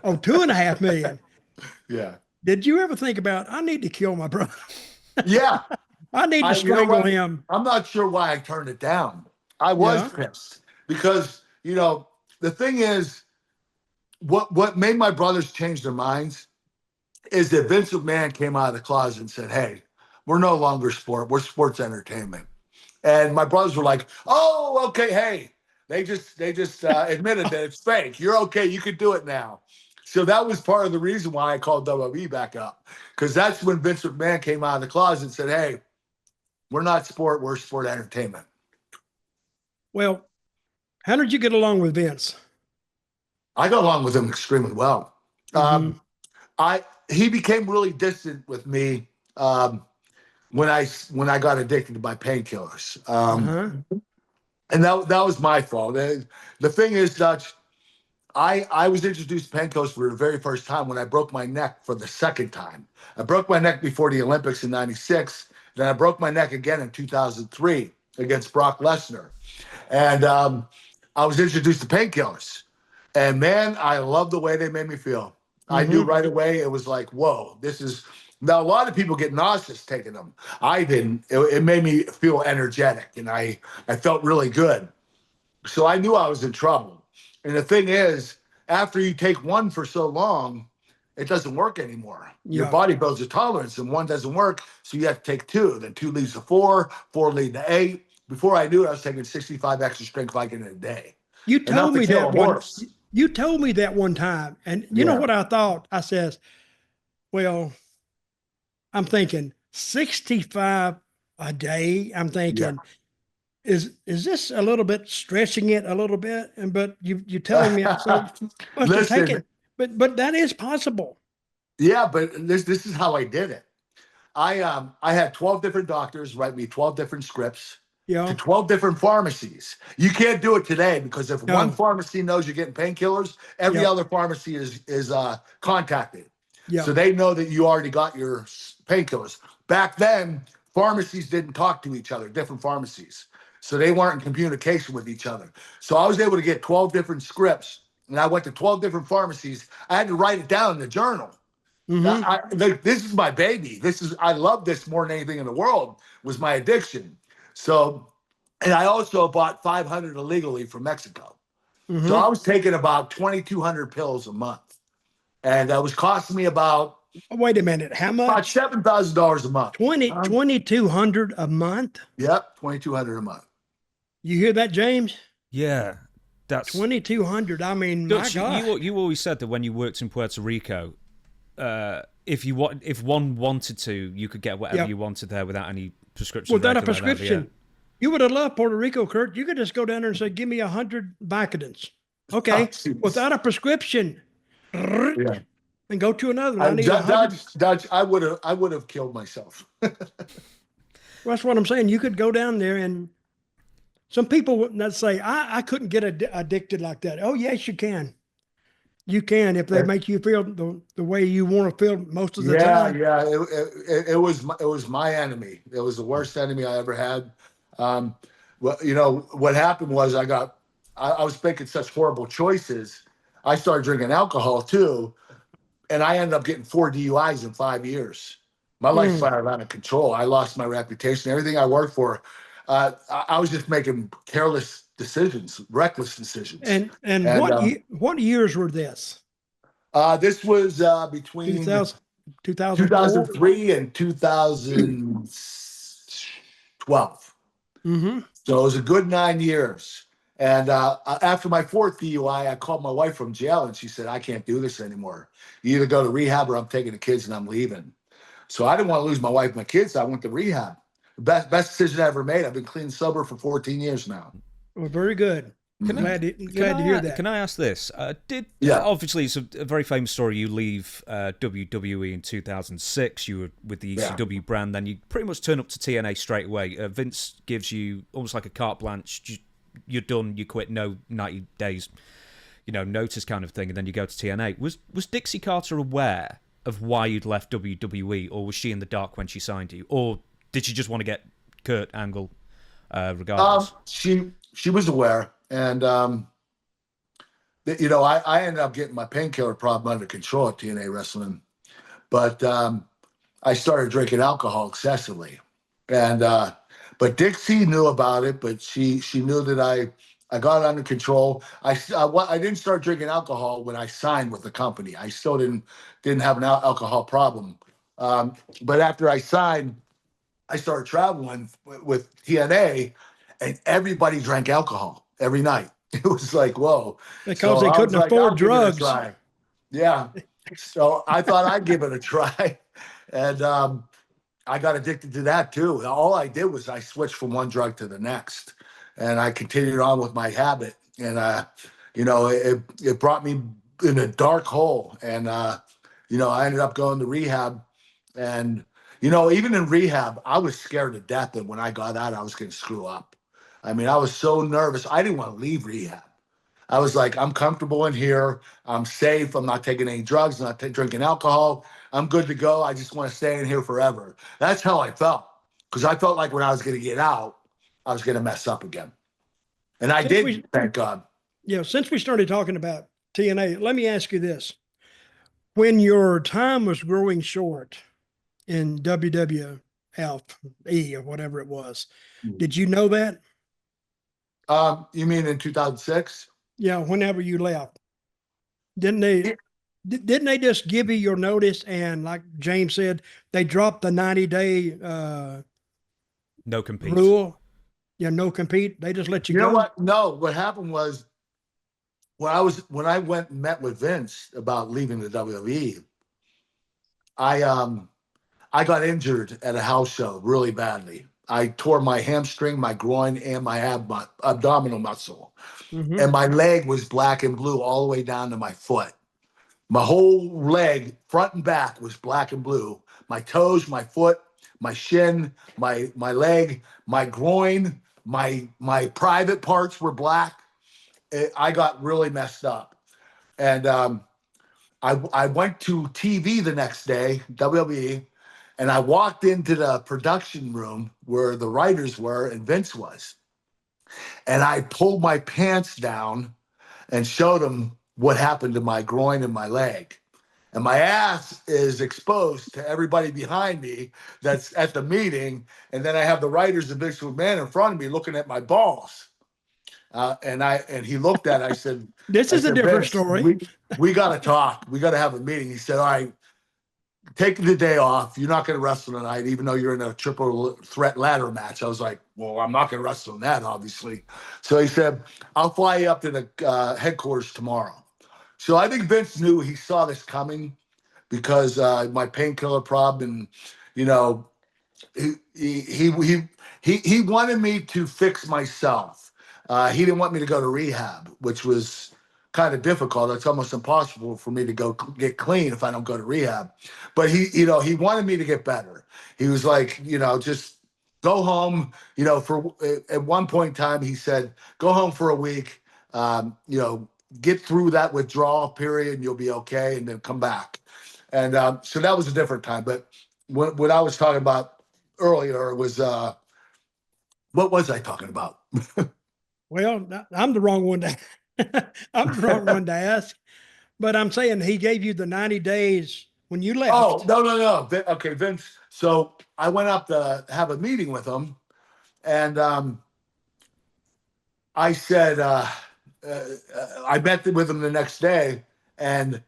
Oh, 2.5 million. Yeah. Did you ever think about, I need to kill my brother? Yeah. I need to strangle him. I'm not sure why I turned it down. I was Yeah. pissed because, the thing is, what made my brothers change their minds is that Vince McMahon came out of the closet and said, "Hey, we're no longer sport. We're sports entertainment." And my brothers were like, "Oh, okay. Hey." They just admitted that it's fake. You're okay. You can do it now. So that was part of the reason why I called WWE back up, because that's when Vince McMahon came out of the closet and said, "Hey, we're not sport. We're sport entertainment." Well, how did you get along with Vince? I got along with him extremely well. Mhm. He became really distant with me when I got addicted to my painkillers, and that was my fault. The thing is, Dutch, I was introduced to painkillers for the very first time when I broke my neck for the second time. I broke my neck before the Olympics in '96. Then I broke my neck again in 2003 against Brock Lesnar, and I was introduced to painkillers. And man, I love the way they made me feel. I knew right away. It was like, whoa, this is. Now, a lot of people get nauseous taking them. I didn't. It made me feel energetic, and I felt really good. So I knew I was in trouble. And the thing is, after you take one for so long, it doesn't work anymore. Your Yeah. body builds a tolerance, and one doesn't work, so you have to take two. Then two leads to four, four lead to eight. Before I knew it, I was taking 65 extra strength Viking in a day. You told me that horse. You told me that one time, and you know what I thought? I says, well, I'm thinking 65 a day. I'm thinking, is this a little bit stretching it a little bit? But you telling me so must have taken, but that is possible. Yeah, but this is how I did it. I had 12 different doctors write me 12 different scripts. Yeah. To 12 different pharmacies. You can't do it today because if one pharmacy knows you're getting painkillers, every other pharmacy is contacted. Yeah. So they know that you already got your painkillers. Back then, pharmacies didn't talk to each other, different pharmacies. So they weren't in communication with each other. So I was able to get 12 different scripts, and I went to 12 different pharmacies. I had to write it down in the journal. This is my baby. I love this more than anything in the world, was my addiction. So, and I also bought 500 illegally from Mexico. So I was taking about 2,200 pills a month. And that was costing me about... Wait a minute. How much? About $7,000 a month. 2,200 a month? Yep, 2,200 a month. You hear that, James? Yeah. That's 2,200. I mean, Dutch, my God. you always said that when you worked in Puerto Rico, if one wanted to, you could get whatever you wanted there without any prescription. Without a prescription. You would have loved Puerto Rico, Kurt. You could just go down there and say, give me 100 Vicodins. Okay. Without a prescription. And go to another one. Dutch, I would have killed myself. That's what I'm saying. You could go down there, and some people would say, I couldn't get addicted like that. Oh, yes, you can. You can if they make you feel the way you want to feel most of the time. Yeah. It was my enemy. It was the worst enemy I ever had. What happened was I was making such horrible choices. I started drinking alcohol too, and I ended up getting 4 DUIs in 5 years. My life spiraled out of control. I lost my reputation. Everything I worked for, I was just making careless decisions, reckless decisions. And what years were this? This was between 2003 and 2012. So it was a good 9 years. And after my 4th DUI, I called my wife from jail, and she said, I can't do this anymore. You either go to rehab or I'm taking the kids and I'm leaving. So I didn't want to lose my wife and my kids. So I went to rehab. Best decision I ever made. I've been clean and sober for 14 years now. Well, very good. Glad to hear that. Can I ask this? Obviously, it's a very famous story. You leave WWE in 2006. You were with the ECW brand. Then you pretty much turn up to TNA straight away. Vince gives you almost like a carte blanche. You're done. You quit. No 90 days, notice kind of thing. And then you go to TNA. Was Dixie Carter aware of why you'd left WWE, or was she in the dark when she signed you, or did she just want to get Kurt Angle regardless? She was aware, and you know, I ended up getting my painkiller problem under control at TNA Wrestling, but I started drinking alcohol excessively, and but Dixie knew about it, but she knew that I got it under control. I didn't start drinking alcohol when I signed with the company. I still didn't have an alcohol problem, but after I signed, I started traveling with TNA, and everybody drank alcohol every night. It was like, whoa. Because So they I was couldn't like, I'll afford give it a drugs. try. Yeah. So I thought I'd give it a try. And I got addicted to that too. All I did was I switched from one drug to the next. And I continued on with my habit. And, you know, it brought me in a dark hole. And, you know, I ended up going to rehab. And, you know, even in rehab, I was scared to death that when I got out, I was going to screw up. I mean, I was so nervous. I didn't want to leave rehab. I was like, I'm comfortable in here. I'm safe. I'm not taking any drugs. I'm not drinking alcohol. I'm good to go. I just want to stay in here forever. That's how I felt. Because I felt like when I was going to get out, I was going to mess up again. And I did, thank God. Yeah, since we started talking about TNA, let me ask you this. When your time was growing short in WWF, or whatever it was, did you know that? You mean in 2006? Yeah, whenever you left. Didn't they just give you your notice, and like James said, they dropped the 90-day No compete rule? Yeah, no compete. They just let you You go. know what? No, what happened was when I went and met with Vince about leaving the WWE, I got injured at a house show really badly. I tore my hamstring, my groin, and my abdominal muscle. Mm-hmm. And my leg was black and blue all the way down to my foot. My whole leg, front and back, was black and blue. My toes, my foot, my shin, my leg, my groin, my private parts were black. I got really messed up. And I went to TV the next day, WWE, and I walked into the production room where the writers were and Vince was. And I pulled my pants down and showed them what happened to my groin and my leg. And my ass is exposed to everybody behind me that's at the meeting. And then I have the writers of Vince McMahon in front of me looking at my balls. And he looked at it. I said, This is a different Vince, story. we got to talk. We got to have a meeting. He said, all right, take the day off. You're not going to wrestle tonight, even though you're in a triple threat ladder match. I was like, well, I'm not going to wrestle in that, obviously. So he said, I'll fly you up to the headquarters tomorrow. So I think Vince knew, he saw this coming because my painkiller problem, and you know, he wanted me to fix myself. He didn't want me to go to rehab, which was kind of difficult. It's almost impossible for me to go get clean if I don't go to rehab. But he wanted me to get better. He was like, just go home. At one point in time, he said, go home for a week. Get through that withdrawal period, and you'll be okay, and then come back. And so that was a different time. But what I was talking about earlier was what was I talking about? Well, I'm the wrong one to I'm the wrong one to ask. But I'm saying he gave you the 90 days when you left. Oh, no. Okay, Vince. So I went up to have a meeting with him, and I said I met with him the next day, and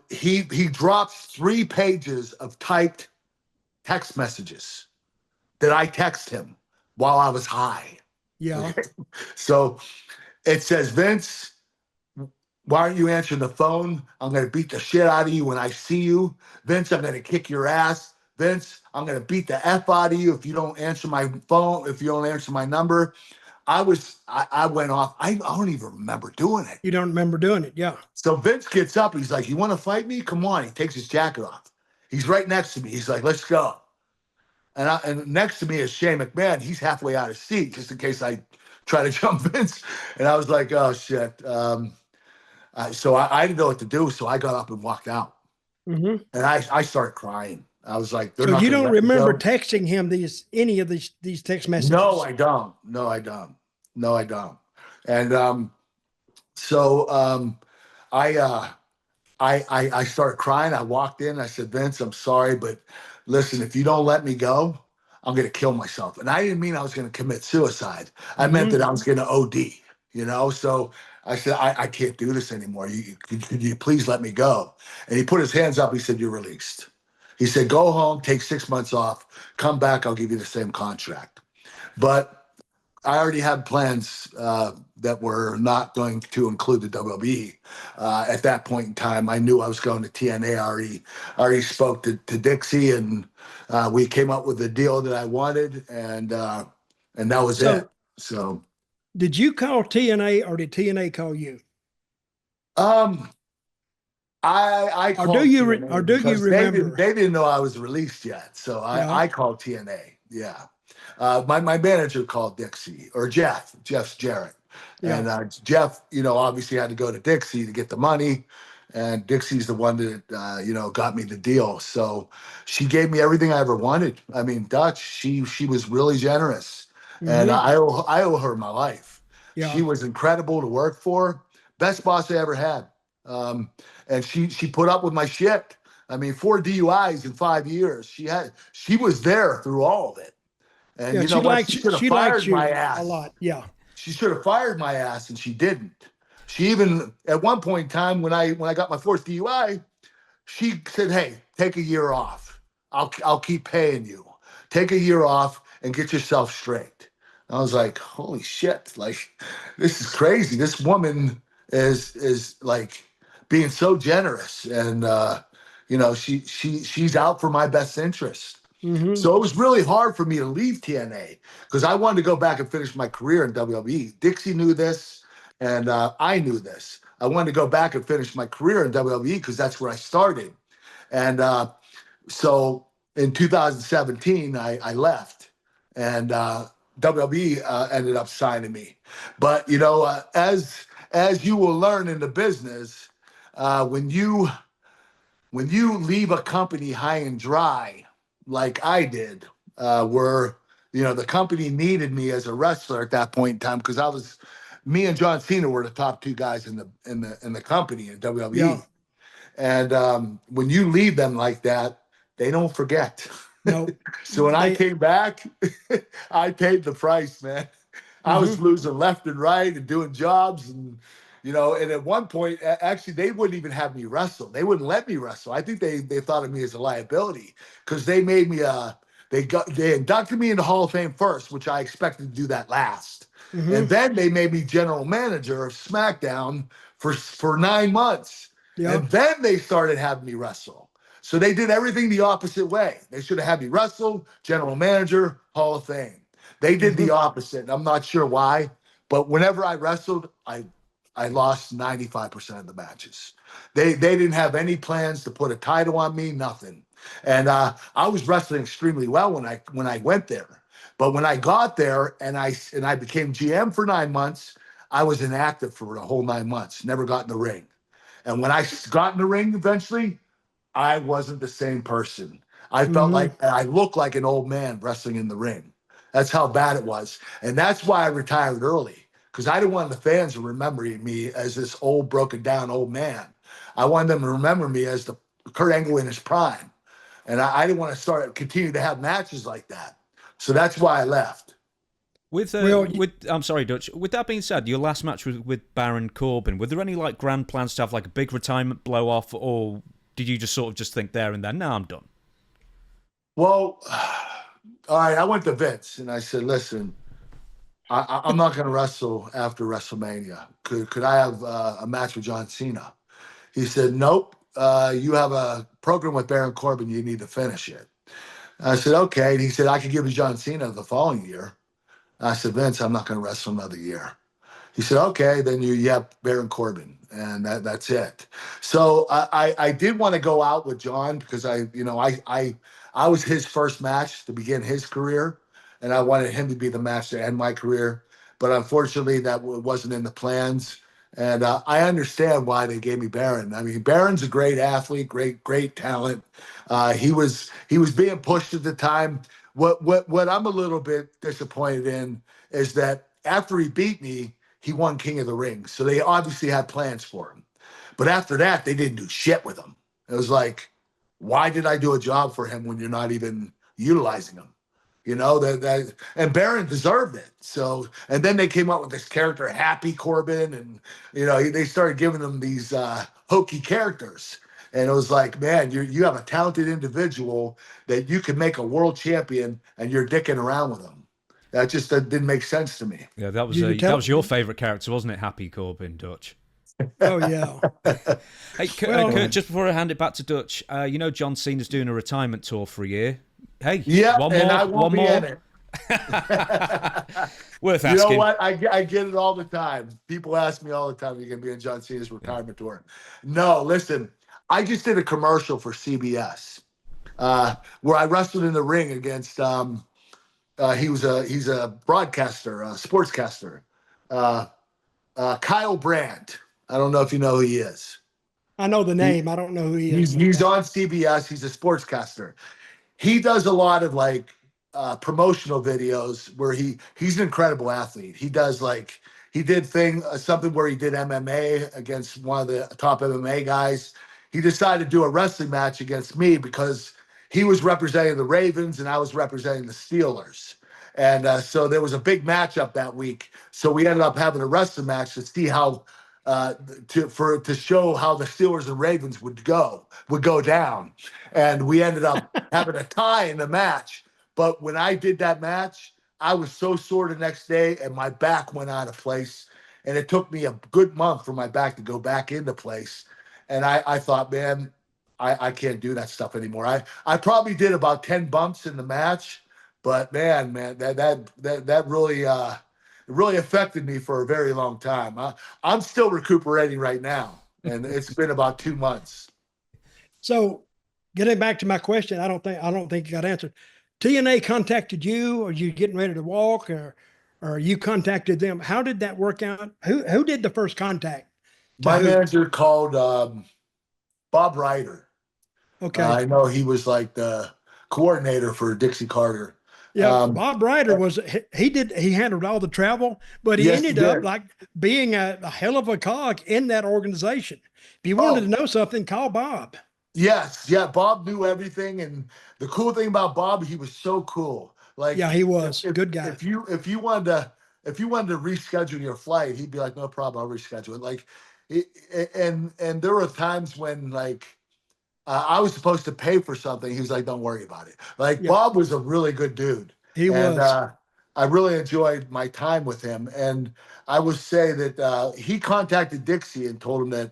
he drops 3 pages of typed text messages that I text him while I was high. Yeah. Okay? So it says, Vince, why aren't you answering the phone? I'm going to beat the shit out of you when I see you. Vince, I'm going to kick your ass. Vince, I'm going to beat the F out of you if you don't answer my phone, if you don't answer my number. I went off. I don't even remember doing it. You don't remember doing it. Yeah. So Vince gets up. He's like, you want to fight me? Come on. He takes his jacket off. He's right next to me. He's like, let's go. And next to me is Shane McMahon. He's halfway out of seat just in case I try to jump Vince. And I was like, oh, shit. So I didn't know what to do. So I got up and walked out. Mm-hmm. And I started crying. I was like, so you don't remember texting him any of these text messages? No, I don't. And So I, uh, I started crying. I walked in. I said, Vince, I'm sorry, but listen, if you don't let me go, I'm going to kill myself. And I didn't mean I was going to commit suicide. I meant that I was going to OD, you know? So I said, I can't do this anymore. Could you please let me go? And he put his hands up. He said, you're released. He said, go home, take 6 months off, come back. I'll give you the same contract. But I already had plans that were not going to include the WWE. At that point in time, I knew I was going to TNA. I already spoke to Dixie, and we came up with the deal that I wanted, and that was it. So, did you call TNA or did TNA call you? um, I Or called do you TNA do you because they remember? didn't know I was released yet, so Yeah. I called TNA. Yeah. My manager called Dixie or Jeff's Jarrett. Yeah. And Jeff, obviously had to go to Dixie to get the money. And Dixie's the one that, got me the deal. So she gave me everything I ever wanted. I mean, Dutch, she was really generous. And I owe her my life. Yeah. She was incredible to work for. Best boss I ever had. And she put up with my shit. I mean, 4 DUIs in 5 years. She was there through all of it. And Yeah, you know what? She should have she likes fired you my ass. a lot. Yeah. She should have fired my ass, and she didn't. She even at one point in time when I got my 4th DUI, she said, "Hey, take a year off. I'll keep paying you. Take a year off and get yourself straight." I was like, "Holy shit! Like, this is crazy. This woman is like being so generous, and she's out for my best interest." So it was really hard for me to leave TNA because I wanted to go back and finish my career in WWE. Dixie knew this, and I knew this. I wanted to go back and finish my career in WWE because that's where I started. And so in 2017, I left, and WWE ended up signing me. But as you will learn in the business, when you leave a company high and dry, like I did, where the company needed me as a wrestler at that point in time because me and John Cena were the top 2 guys in the company in WWE. Yeah. And when you leave them like that, they don't forget. No. So when I came back, I paid the price, man. I was losing left and right and doing jobs and at one point, actually, they wouldn't even have me wrestle. They wouldn't let me wrestle. I think they thought of me as a liability because they made me they inducted me in the Hall of Fame first, which I expected to do that last. And then they made me general manager of SmackDown for 9 months. Yeah. And then they started having me wrestle. So they did everything the opposite way. They should have had me wrestle, general manager, Hall of Fame. They did the opposite. And I'm not sure why, but whenever I wrestled, I lost 95% of the matches. They didn't have any plans to put a title on me, nothing. And I was wrestling extremely well when I went there. But when I got there and I became GM for 9 months, I was inactive for the whole 9 months, never got in the ring. And when I got in the ring eventually, I wasn't the same person. I felt like I looked like an old man wrestling in the ring. That's how bad it was. And that's why I retired early. Because I didn't want the fans to remember me as this old, broken down old man. I wanted them to remember me as the Kurt Angle in his prime. And I didn't want to continue to have matches like that. So that's why I left. I'm sorry, Dutch. With that being said, your last match was with Baron Corbin. Were there any grand plans to have a big retirement blow off, or did you just sort of just think there and then, no, I'm done? Well, all right, I went to Vince and I said, listen, I'm not going to wrestle after WrestleMania. Could I have a match with John Cena? He said, nope. You have a program with Baron Corbin. You need to finish it. I said, okay. And he said, I could give you John Cena the following year. I said, Vince, I'm not going to wrestle another year. He said, okay, then you have Baron Corbin, and that's it. So I did want to go out with John because I was his first match to begin his career, and I wanted him to be the match to end my career. But unfortunately, that wasn't in the plans. And I understand why they gave me Baron. I mean, Baron's a great athlete, great talent. He was being pushed at the time. What I'm a little bit disappointed in is that after he beat me, he won King of the Ring. So they obviously had plans for him. But after that, they didn't do shit with him. It was like, why did I do a job for him when you're not even utilizing him? You know, and Baron deserved it. So, and then they came up with this character, Happy Corbin, and, you know, they started giving him these hokey characters. And it was like, man, you have a talented individual that you could make a world champion, and you're dicking around with him. That didn't make sense to me. Yeah, that was your favorite character, wasn't it? Happy Corbin, Dutch. Oh yeah. Hey, Kurt, just before I hand it back to Dutch, you know John Cena's doing a retirement tour for a year. Hey, yeah, one and more, I won't one be more. in it. Worth asking. You know what? I get it all the time. People ask me all the time, "You can be in John Cena's retirement tour?" No, listen. I just did a commercial for CBS where I wrestled in the ring against. He's a broadcaster, a sportscaster, Kyle Brandt. I don't know if you know who he is. I know the name. I don't know who he is. He's on CBS. He's a sportscaster. He does a lot of like promotional videos where he's an incredible athlete. He does like he did something where he did MMA against one of the top MMA guys. He decided to do a wrestling match against me because he was representing the Ravens and I was representing the Steelers. And so there was a big matchup that week. So we ended up having a wrestling match to see how to show how the Steelers and Ravens would go down. And we ended up having a tie in the match. But when I did that match, I was so sore the next day and my back went out of place. And it took me a good month for my back to go back into place. And I thought, man, I can't do that stuff anymore. I probably did about 10 bumps in the match, but man, that really affected me for a very long time. I'm still recuperating right now, and it's been about 2 months. So, getting back to my question, I don't think you got answered. TNA contacted you, or you getting ready to walk, or you contacted them? How did that work out? Who did the first contact? My manager called Bob Ryder. Okay. I know he was like the coordinator for Dixie Carter. Yeah, Bob Ryder he handled all the travel, but he ended up like being a hell of a cog in that organization. If you wanted to know something, call Bob. Yes, yeah, Bob knew everything, and the cool thing about Bob, he was so cool. Like, yeah, he was good guy. If you wanted to reschedule your flight, he'd be like, no problem, I'll reschedule it. Like, and there were times when like I was supposed to pay for something. He was like, don't worry about it. Like, yeah. Bob was a really good dude. He was. I really enjoyed my time with him. And I would say that he contacted Dixie and told her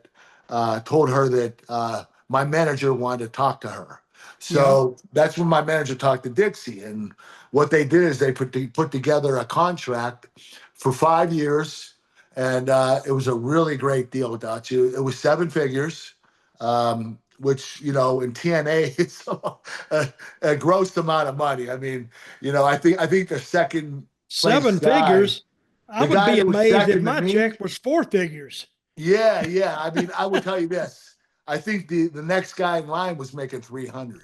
that my manager wanted to talk to her. So that's when my manager talked to Dixie. And what they did is they put together a contract for 5 years. And it was a really great deal, Dutch. It was 7 figures. Which, you know, in TNA, it's a gross amount of money. I mean, you know, I think the second 7 figures. I would be amazed if my check was 4 figures. Yeah. I mean, I will tell you this. I think the next guy in line was making 300.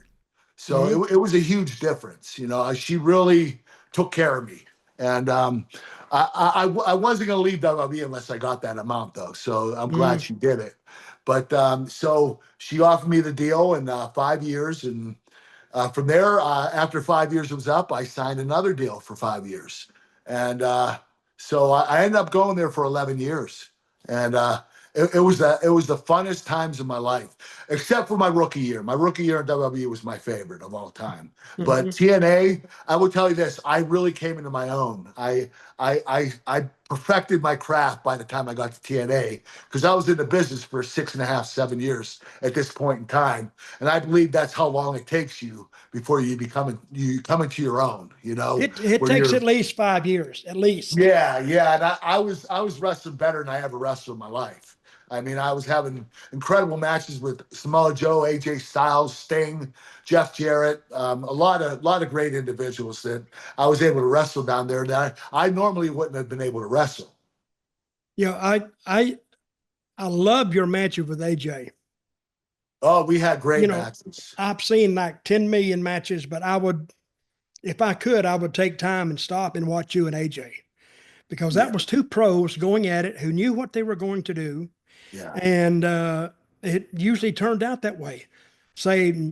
So it was a huge difference. You know, she really took care of me. And I wasn't going to leave WWE unless I got that amount, though. So I'm glad she did it. But so she offered me the deal in 5 years. And from there, after 5 years was up, I signed another deal for 5 years. And so I ended up going there for 11 years. And it was the funnest times of my life, except for my rookie year. My rookie year in WWE was my favorite of all time. But TNA, I will tell you this: I really came into my own. I perfected my craft by the time I got to TNA, because I was in the business for 6.5, 7 years at this point in time, and I believe that's how long it takes you before you come into your own. You know, it takes at least 5 years, at least. Yeah, and I was wrestling better than I ever wrestled in my life. I mean, I was having incredible matches with Samoa Joe, AJ Styles, Sting, Jeff Jarrett, a lot of great individuals that I was able to wrestle down there that I normally wouldn't have been able to wrestle. Yeah, I love your matches with AJ. Oh, we had great matches. I've seen like 10 million matches, but if I could, I would take time and stop and watch you and AJ. because that was two pros going at it who knew what they were going to do. Yeah. And it usually turned out that way. Say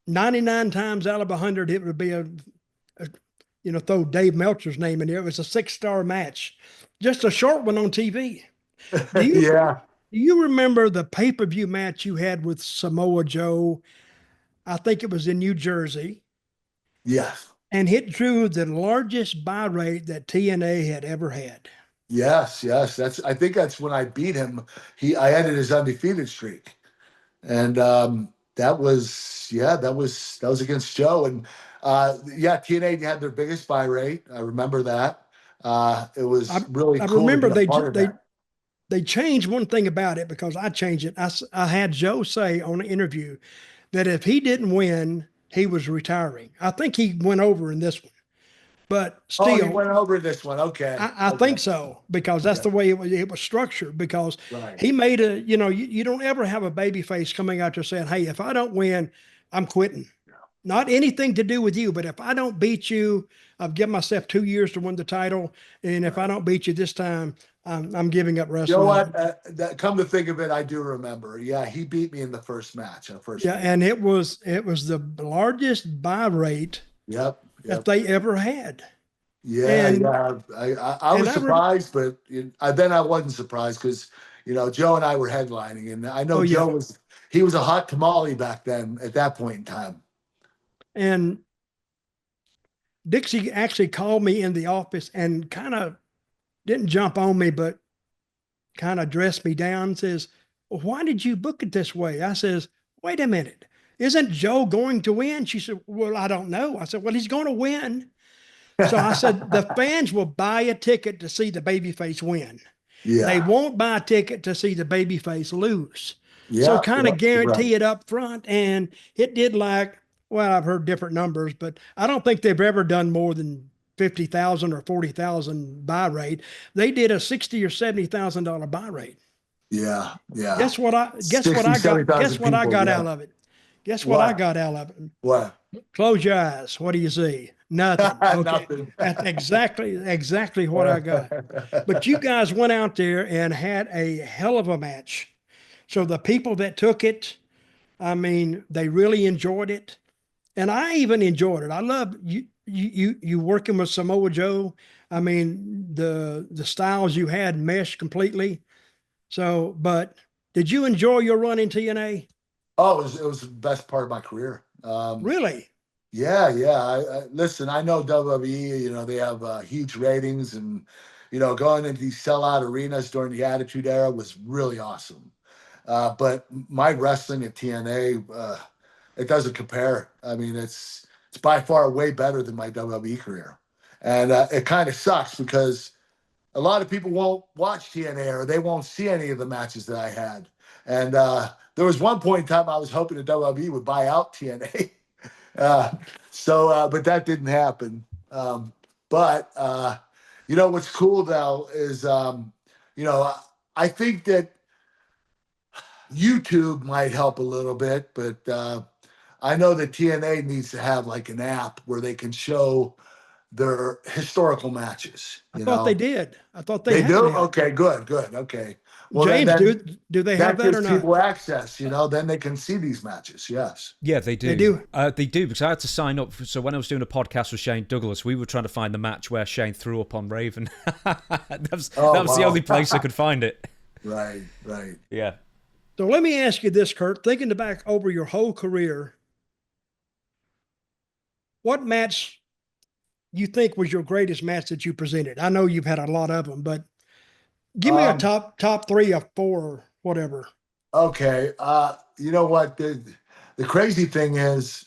99 times out of 100, it would be throw Dave Meltzer's name in there. It was a 6-star match, just a short one on TV. Do you, Yeah. do you remember the pay-per-view match you had with Samoa Joe? I think it was in New Jersey. Yes. And it drew the largest buy rate that TNA had ever had. Yes. I think that's when I beat him. I ended his undefeated streak. And that was against Joe. And TNA had their biggest buy rate. I remember that. It was really cool. I remember they changed one thing about it, because I changed it. I had Joe say on an interview that if he didn't win, he was retiring. I think he went over in this one, but still, he went over this one. Okay, I think so, because that's the way it was structured. Because right. he made you don't ever have a baby face coming out there saying, "Hey, if I don't win, I'm quitting." Yeah. Not anything to do with you, but if I don't beat you, I've given myself 2 years to win the title, and if I don't beat you this time, I'm giving up wrestling. You know what? Come to think of it, I do remember. Yeah, he beat me in the first match. And it was the largest buy rate that they ever had. Yeah, I was surprised, but then I wasn't surprised because Joe and I were headlining, and I know Joe was a hot tamale back then at that point in time. And Dixie actually called me in the office and kind of didn't jump on me, but kind of dressed me down and says, "Well, why did you book it this way?" I says, "Wait a minute. Isn't Joe going to win?" She said, "Well, I don't know." I said, "Well, he's going to win." So I said, the fans will buy a ticket to see the babyface win. Yeah. They won't buy a ticket to see the babyface lose. Yeah, so kind of guarantee it up front. And it did I've heard different numbers, but I don't think they've ever done more than 50,000 or 40,000 buy rate. They did a $60,000 or $70,000 buy rate. Yeah. Guess what I got out of it? Guess what I got out of it? What? Close your eyes. What do you see? Nothing. Okay. Nothing. That's exactly what I got. But you guys went out there and had a hell of a match. So the people that took it, I mean, they really enjoyed it. And I even enjoyed it. I love you working with Samoa Joe. I mean, the styles you had meshed completely. So, but did you enjoy your run in TNA? Oh, it was the best part of my career. Really? Yeah. Listen, I know WWE, they have huge ratings, and, going into these sellout arenas during the Attitude Era was really awesome. But my wrestling at TNA, it doesn't compare. I mean, it's by far way better than my WWE career. And it kind of sucks because a lot of people won't watch TNA or they won't see any of the matches that I had. And there was one point in time I was hoping the WWE would buy out TNA. But that didn't happen. But what's cool though is, I think that YouTube might help a little bit, but I know that TNA needs to have like an app where they can show their historical matches. I thought they did. I thought they do. Okay, good. Okay. Well, James, do they have that or not? That gives people access, then they can see these matches. Yes. Yeah, they do. They do. They do, because I had to sign up. So when I was doing a podcast with Shane Douglas, we were trying to find the match where Shane threw up on Raven. that was the only place I could find it. Right. Yeah. So let me ask you this, Kurt. Thinking back over your whole career, what match you think was your greatest match that you presented? I know you've had a lot of them, but give me a top 3 or 4 or whatever. Okay. You know what? The crazy thing is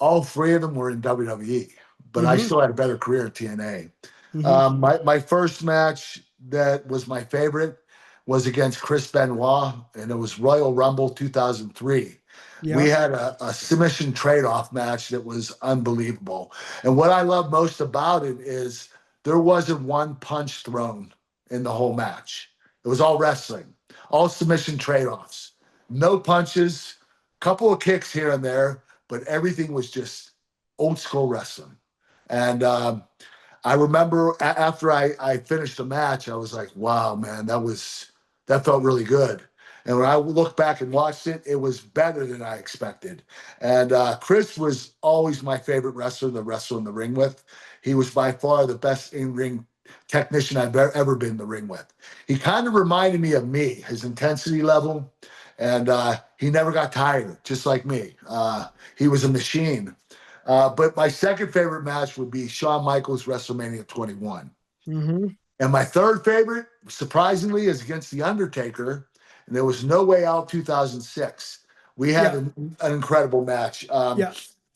all 3 of them were in WWE, but I still had a better career at TNA. My first match that was my favorite was against Chris Benoit, and it was Royal Rumble 2003. Yeah. We had a submission trade-off match that was unbelievable. And what I love most about it is there wasn't one punch thrown in the whole match. It was all wrestling, all submission trade-offs. No punches, couple of kicks here and there, but everything was just old school wrestling. And I remember after I finished the match, I was like, wow, man, that felt really good. And when I look back and watched it, it was better than I expected. And Chris was always my favorite wrestler to wrestle in the ring with. He was by far the best in-ring technician I've ever been in the ring with. He kind of reminded me of me, his intensity level, and he never got tired, just like me. He was a machine. But my second favorite match would be Shawn Michaels WrestleMania 21. Mm-hmm. And my third favorite, surprisingly, is against The Undertaker. And there was No Way Out 2006. We had an incredible match.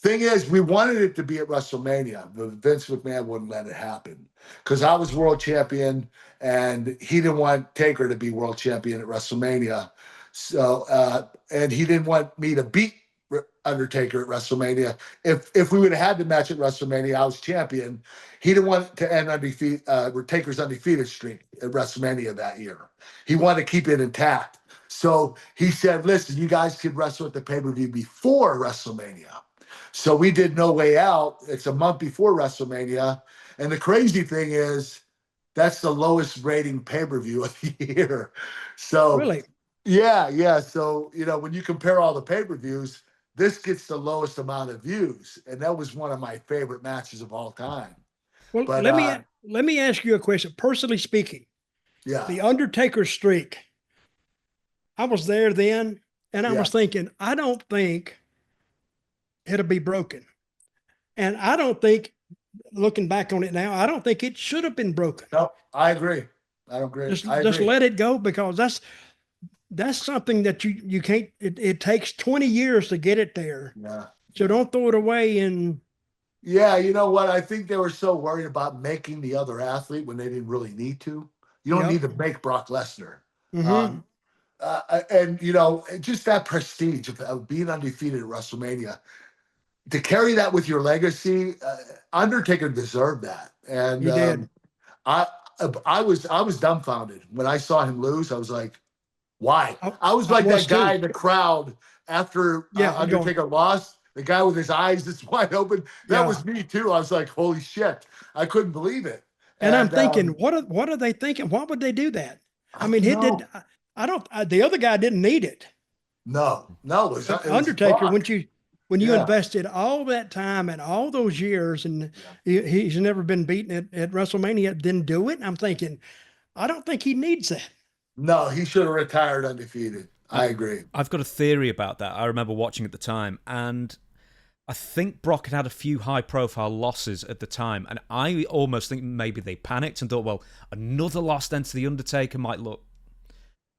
Thing is, we wanted it to be at WrestleMania, but Vince McMahon wouldn't let it happen because I was world champion and he didn't want Taker to be world champion at WrestleMania. So, and he didn't want me to beat Undertaker at WrestleMania. If we would have had the match at WrestleMania, I was champion. He didn't want to end Taker's undefeated streak at WrestleMania that year. He wanted to keep it intact. So he said, listen, you guys could wrestle at the pay-per-view before WrestleMania. So we did No Way Out. It's a month before WrestleMania. And the crazy thing is, that's the lowest rating pay-per-view of the year. So Really? Yeah. So, when you compare all the pay-per-views, this gets the lowest amount of views. And that was one of my favorite matches of all time. Well, but, let me ask you a question. Personally speaking, yeah, the Undertaker streak, I was there then, and I was thinking, I don't think it'll be broken. And I don't think, looking back on it now, I don't think it should have been broken. No, I agree. I don't agree. Just let it go, because that's something that you can't, it takes 20 years to get it there. Yeah. So don't throw it away. And yeah, you know what? I think they were so worried about making the other athlete when they didn't really need to. You don't need to make Brock Lesnar. Mm-hmm. And just that prestige of being undefeated at WrestleMania, to carry that with your legacy, Undertaker deserved that. And he did. I was dumbfounded when I saw him lose. I was like, why? I was I like was that guy too. in the crowd after Undertaker lost, the guy with his eyes that's wide open. That was me too. I was like, holy shit. I couldn't believe it. And I'm thinking, what are they thinking? Why would they do that? I mean, he did. The other guy didn't need it. No. It was Undertaker, Brock. when you invested all that time and all those years, and he's never been beaten at WrestleMania, didn't do it. And I'm thinking, I don't think he needs that. No, he should have retired undefeated. I agree. I've got a theory about that. I remember watching at the time, and I think Brock had a few high-profile losses at the time, and I almost think maybe they panicked and thought, well, another loss then to The Undertaker might look,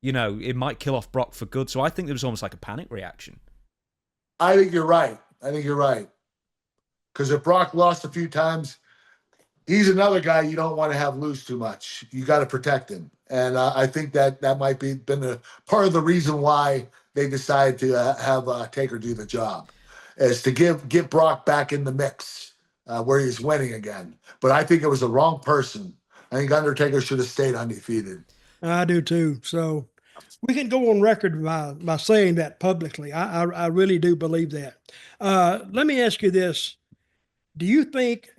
it might kill off Brock for good. So I think there was almost like a panic reaction. I think you're right. Because if Brock lost a few times, he's another guy you don't want to have lose too much. You got to protect him. And I think that might be been a part of the reason why they decided to have Taker do the job, is to get Brock back in the mix where he's winning again. But I think it was the wrong person. I think Undertaker should have stayed undefeated. I do too. So we can go on record by saying that publicly. I really do believe that. Let me ask you this. Do you think,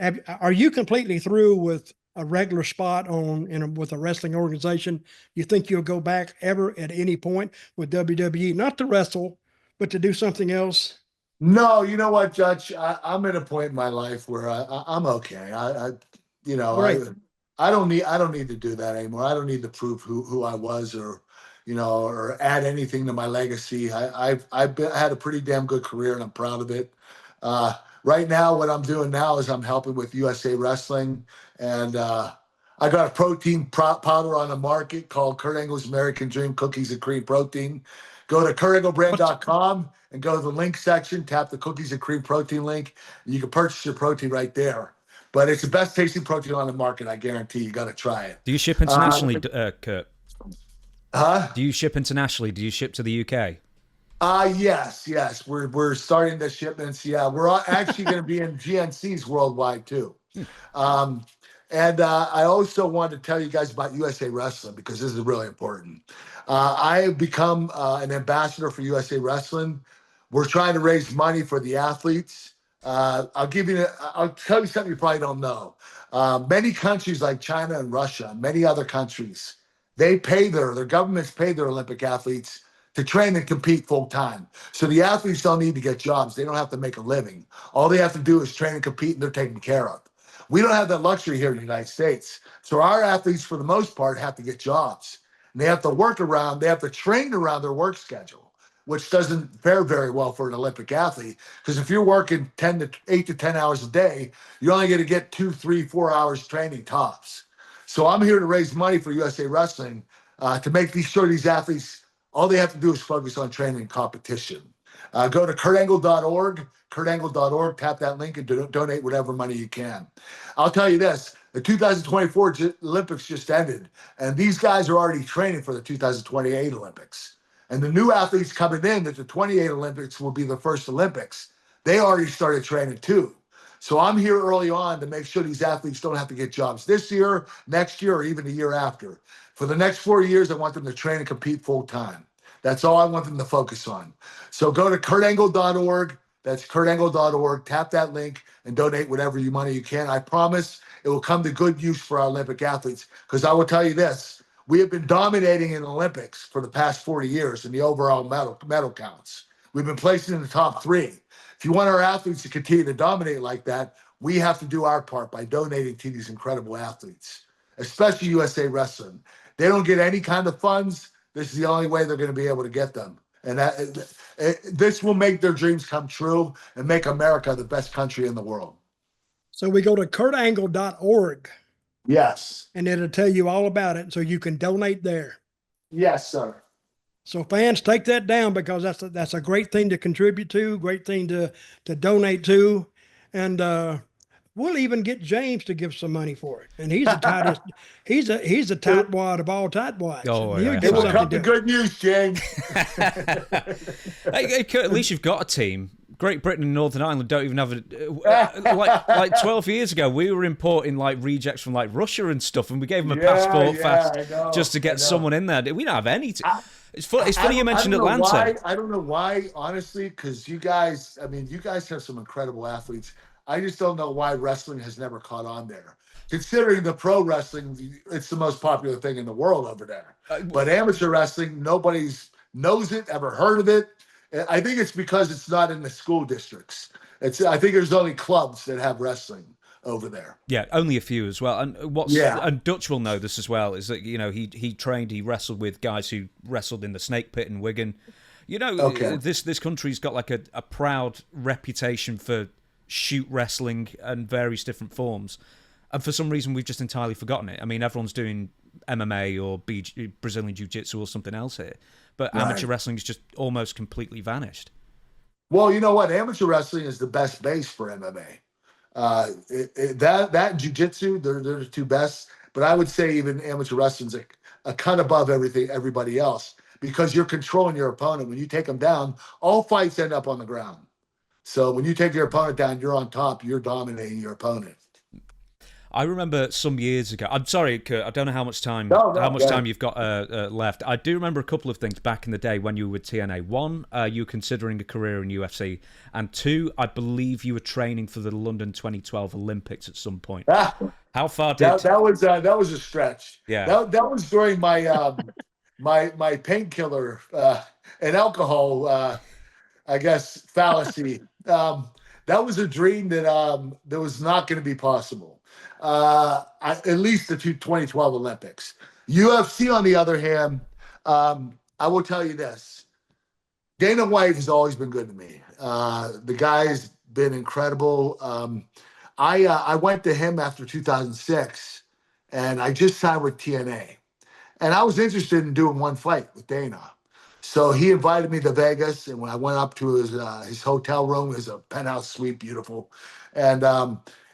are you completely through with a regular spot with a wrestling organization? You think you'll go back ever at any point with WWE, not to wrestle, but to do something else? No, you know what, Judge? I'm at a point in my life where I'm okay. I don't need to do that anymore. I don't need to prove who I was or add anything to my legacy. I've had a pretty damn good career, and I'm proud of it. Right now, what I'm doing now is I'm helping with USA Wrestling, and I got a protein powder on the market called Kurt Angle's American Dream Cookies and Cream Protein. Go to kurtanglebrand.com and go to the link section, tap the Cookies and Cream Protein link, and you can purchase your protein right there. But it's the best tasting protein on the market, I guarantee. You got to try it. Do you ship internationally, Kurt? Huh? Do you ship internationally? Do you ship to the UK? Yes. We're starting the shipments. Yeah, we're actually going to be in GNCs worldwide too. And I also wanted to tell you guys about USA Wrestling, because this is really important. I have become an ambassador for USA Wrestling. We're trying to raise money for the athletes. I'll tell you something you probably don't know. Many countries like China and Russia, and many other countries, their governments pay their Olympic athletes to train and compete full time. So the athletes don't need to get jobs. They don't have to make a living. All they have to do is train and compete, and they're taken care of. We don't have that luxury here in the United States. So our athletes, for the most part, have to get jobs. And they have to train around their work schedule, which doesn't fare very well for an Olympic athlete. Because if you're working 8 to 10 hours a day, you're only going to get 2, 3, 4 hours training tops. So I'm here to raise money for USA Wrestling to make sure these athletes, all they have to do is focus on training and competition. Go to kurtangle.org, tap that link and donate whatever money you can. I'll tell you this, the 2024 Olympics just ended, and these guys are already training for the 2028 Olympics. And the new athletes coming in at the 28 Olympics will be the first Olympics. They already started training too. So I'm here early on to make sure these athletes don't have to get jobs this year, next year, or even the year after. For the next 4 years, I want them to train and compete full time. That's all I want them to focus on. So go to kurtangle.org. That's kurtangle.org. Tap that link and donate whatever money you can. I promise it will come to good use for our Olympic athletes. Because I will tell you this, we have been dominating in the Olympics for the past 40 years in the overall medal counts. We've been placing in the top 3. If you want our athletes to continue to dominate like that, we have to do our part by donating to these incredible athletes, especially USA Wrestling. They don't get any kind of funds. This is the only way they're going to be able to get them. And this will make their dreams come true and make America the best country in the world. So we go to kurtangle.org. Yes. And it'll tell you all about it, so you can donate there. Yes, sir. So fans, take that down, because that's a great thing to contribute to, great thing to donate to. And we'll even get James to give some money for it. And he's the tightest, he's a tightwad of all tightwads. Oh, yeah. It will come to good news, James. Hey, Kurt, at least you've got a team. Great Britain and Northern Ireland don't even have like 12 years ago, we were importing like rejects from like Russia and stuff, and we gave them a passport fast just to get someone in there. We don't have any. It's funny you mentioned Atlanta. I don't know why, honestly, because you guys have some incredible athletes. I just don't know why wrestling has never caught on there. Considering the pro wrestling, it's the most popular thing in the world over there. But amateur wrestling, nobody knows it, ever heard of it. I think it's because it's not in the school districts. I think there's only clubs that have wrestling over there. Yeah, only a few as well. And and Dutch will know this as well, is that, you know, he wrestled with guys who wrestled in the Snake Pit in Wigan. You know, this country's got like a proud reputation for shoot wrestling and various different forms. And for some reason, we've just entirely forgotten it. I mean, everyone's doing MMA or Brazilian Jiu-Jitsu or something else here. But amateur wrestling has just almost completely vanished. Well, you know what? Amateur wrestling is the best base for MMA. That Jiu-Jitsu, they're the two best. But I would say even amateur wrestling's a cut above everybody else, because you're controlling your opponent. When you take them down, all fights end up on the ground. So when you take your opponent down, you're on top. You're dominating your opponent. I remember some years ago. I'm sorry, Kurt. I don't know how much time time you've got left. I do remember a couple of things back in the day when you were with TNA. One, you were considering a career in UFC, and two, I believe you were training for the London 2012 Olympics at some point. How far did that was a stretch? Yeah, that was during my my painkiller and alcohol I guess fallacy. That was a dream that was not going to be possible. At least the 2012 Olympics. UFC, on the other hand, I will tell you this. Dana White has always been good to me. The guy's been incredible. I went to him after 2006, and I just signed with TNA. And I was interested in doing one fight with Dana. So he invited me to Vegas, and when I went up to his hotel room, it was a penthouse suite, beautiful. And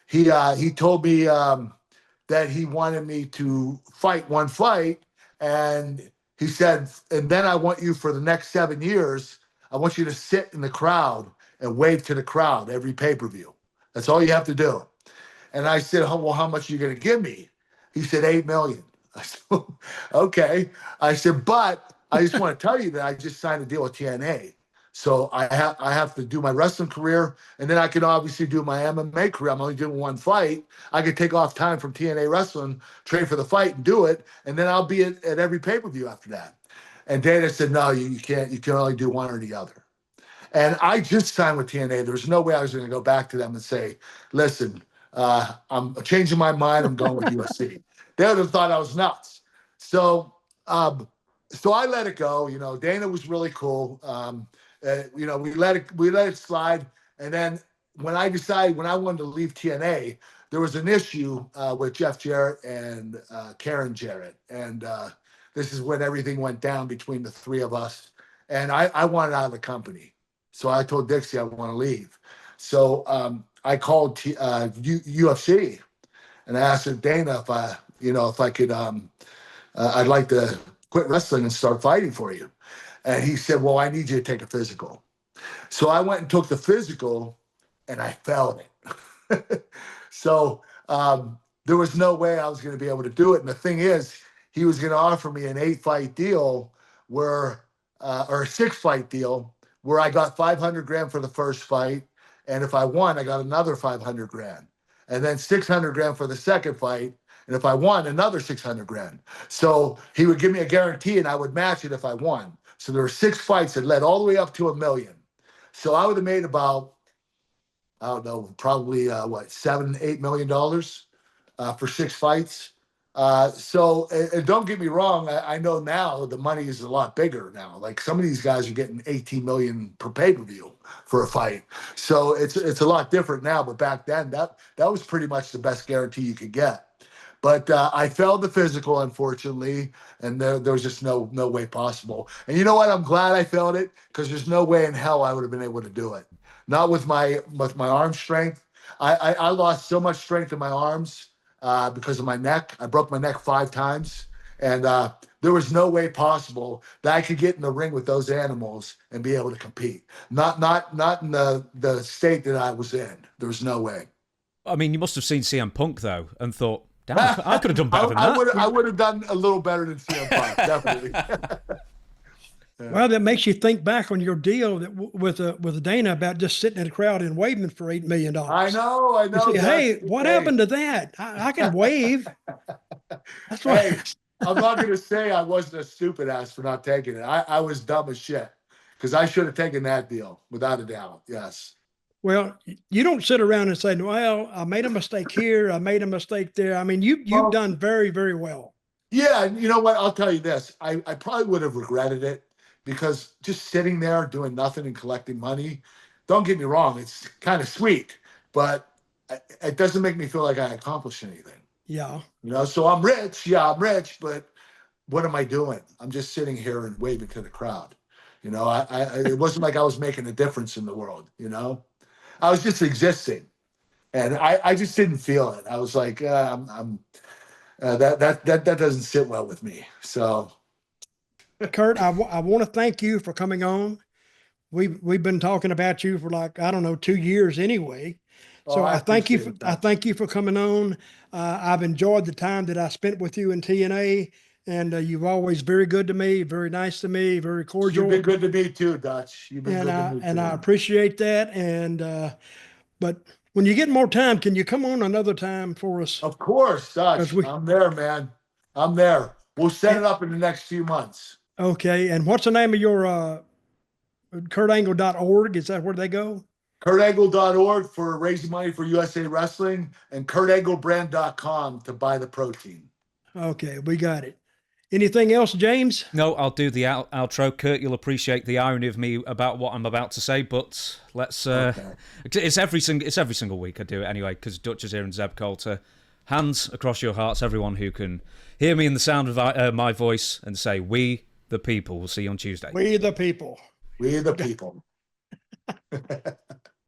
he told me that he wanted me to fight one fight, and he said, and then I want you for the next 7 years, I want you to sit in the crowd and wave to the crowd every pay-per-view. That's all you have to do. And I said, oh, well, how much are you going to give me? He said, $8 million. I said, okay. I said, but I just want to tell you that I just signed a deal with TNA. So I have to do my wrestling career, and then I can obviously do my MMA career. I'm only doing one fight. I could take off time from TNA wrestling, train for the fight, and do it, and then I'll be at every pay-per-view after that. And Dana said, no, you can't. You can only do one or the other. And I just signed with TNA. There was no way I was going to go back to them and say, listen, I'm changing my mind. I'm going with UFC. They would have thought I was nuts. So I let it go. You know, Dana was really cool. You know, we let it slide. And then when I wanted to leave TNA, there was an issue with Jeff Jarrett and Karen Jarrett. And this is when everything went down between the three of us. And I wanted out of the company. So I told Dixie I want to leave. So I called UFC and I asked Dana if I could, I'd like to quit wrestling and start fighting for you. And he said, well, I need you to take a physical. So I went and took the physical and I failed it. So there was no way I was going to be able to do it. And the thing is, he was going to offer me an 8-fight deal or a 6-fight deal where I got $500,000 for the first fight. And if I won, I got another $500,000 and then $600,000 for the second fight. And if I won, another $600,000. So he would give me a guarantee and I would match it if I won. So there were 6 fights that led all the way up to $1 million. So I would have made about, I don't know, probably $7-8 million for 6 fights. So don't get me wrong. I know now the money is a lot bigger now. Like some of these guys are getting 18 million per pay-per-view for a fight. So it's a lot different now. But back then that was pretty much the best guarantee you could get. But I failed the physical, unfortunately, and there was just no way possible. And you know what? I'm glad I failed it because there's no way in hell I would have been able to do it. Not with my arm strength. I lost so much strength in my arms because of my neck. I broke my neck 5 times, and there was no way possible that I could get in the ring with those animals and be able to compete. Not in the state that I was in. There was no way. I mean, you must have seen CM Punk though and thought, damn, I could have done better than that. I would have done a little better than CM Punk, definitely. Yeah. Well, that makes you think back on your deal with Dana about just sitting in a crowd and waving for $8 million. I know. Say, hey, what happened to that? I can wave. That's what. Hey, I'm not going to say I wasn't a stupid ass for not taking it. I was dumb as shit because I should have taken that deal without a doubt. Yes. Well, you don't sit around and say, well, I made a mistake here. I made a mistake there. I mean, you've done very, very well. Yeah. And you know what? I'll tell you this. I probably would have regretted it because just sitting there doing nothing and collecting money, don't get me wrong, it's kind of sweet, but it doesn't make me feel like I accomplished anything. Yeah. You know, so I'm rich. Yeah, I'm rich, but what am I doing? I'm just sitting here and waving to the crowd. You know, it wasn't like I was making a difference in the world, you know? I was just existing, and I just didn't feel it. I was like, that doesn't sit well with me. So, Kurt, I want to thank you for coming on. We've been talking about you for like, I don't know, 2 years anyway. So I thank you for coming on. I've enjoyed the time that I spent with you in TNA, and you've always very good to me, very nice to me, very cordial. You've been good to me too, Dutch. You've been good to me too. And I appreciate that. And but when you get more time, can you come on another time for us? Of course, Dutch. I'm there, man. I'm there. We'll set it up in the next few months. Okay. And what's the name of your kurtangle.org? Is that where they go? kurtangle.org for raising money for USA Wrestling, and kurtanglebrand.com to buy the protein. Okay, we got it. Anything else, James? No, I'll do the outro. Kurt, you'll appreciate the irony of me about what I'm about to say, but let's. Okay. It's every single week I do it anyway, because Dutch is here and Zeb Coulter. Hands across your hearts, everyone who can hear me in the sound of my voice, and say, "We the people." We'll see you on Tuesday. We the people. We the people.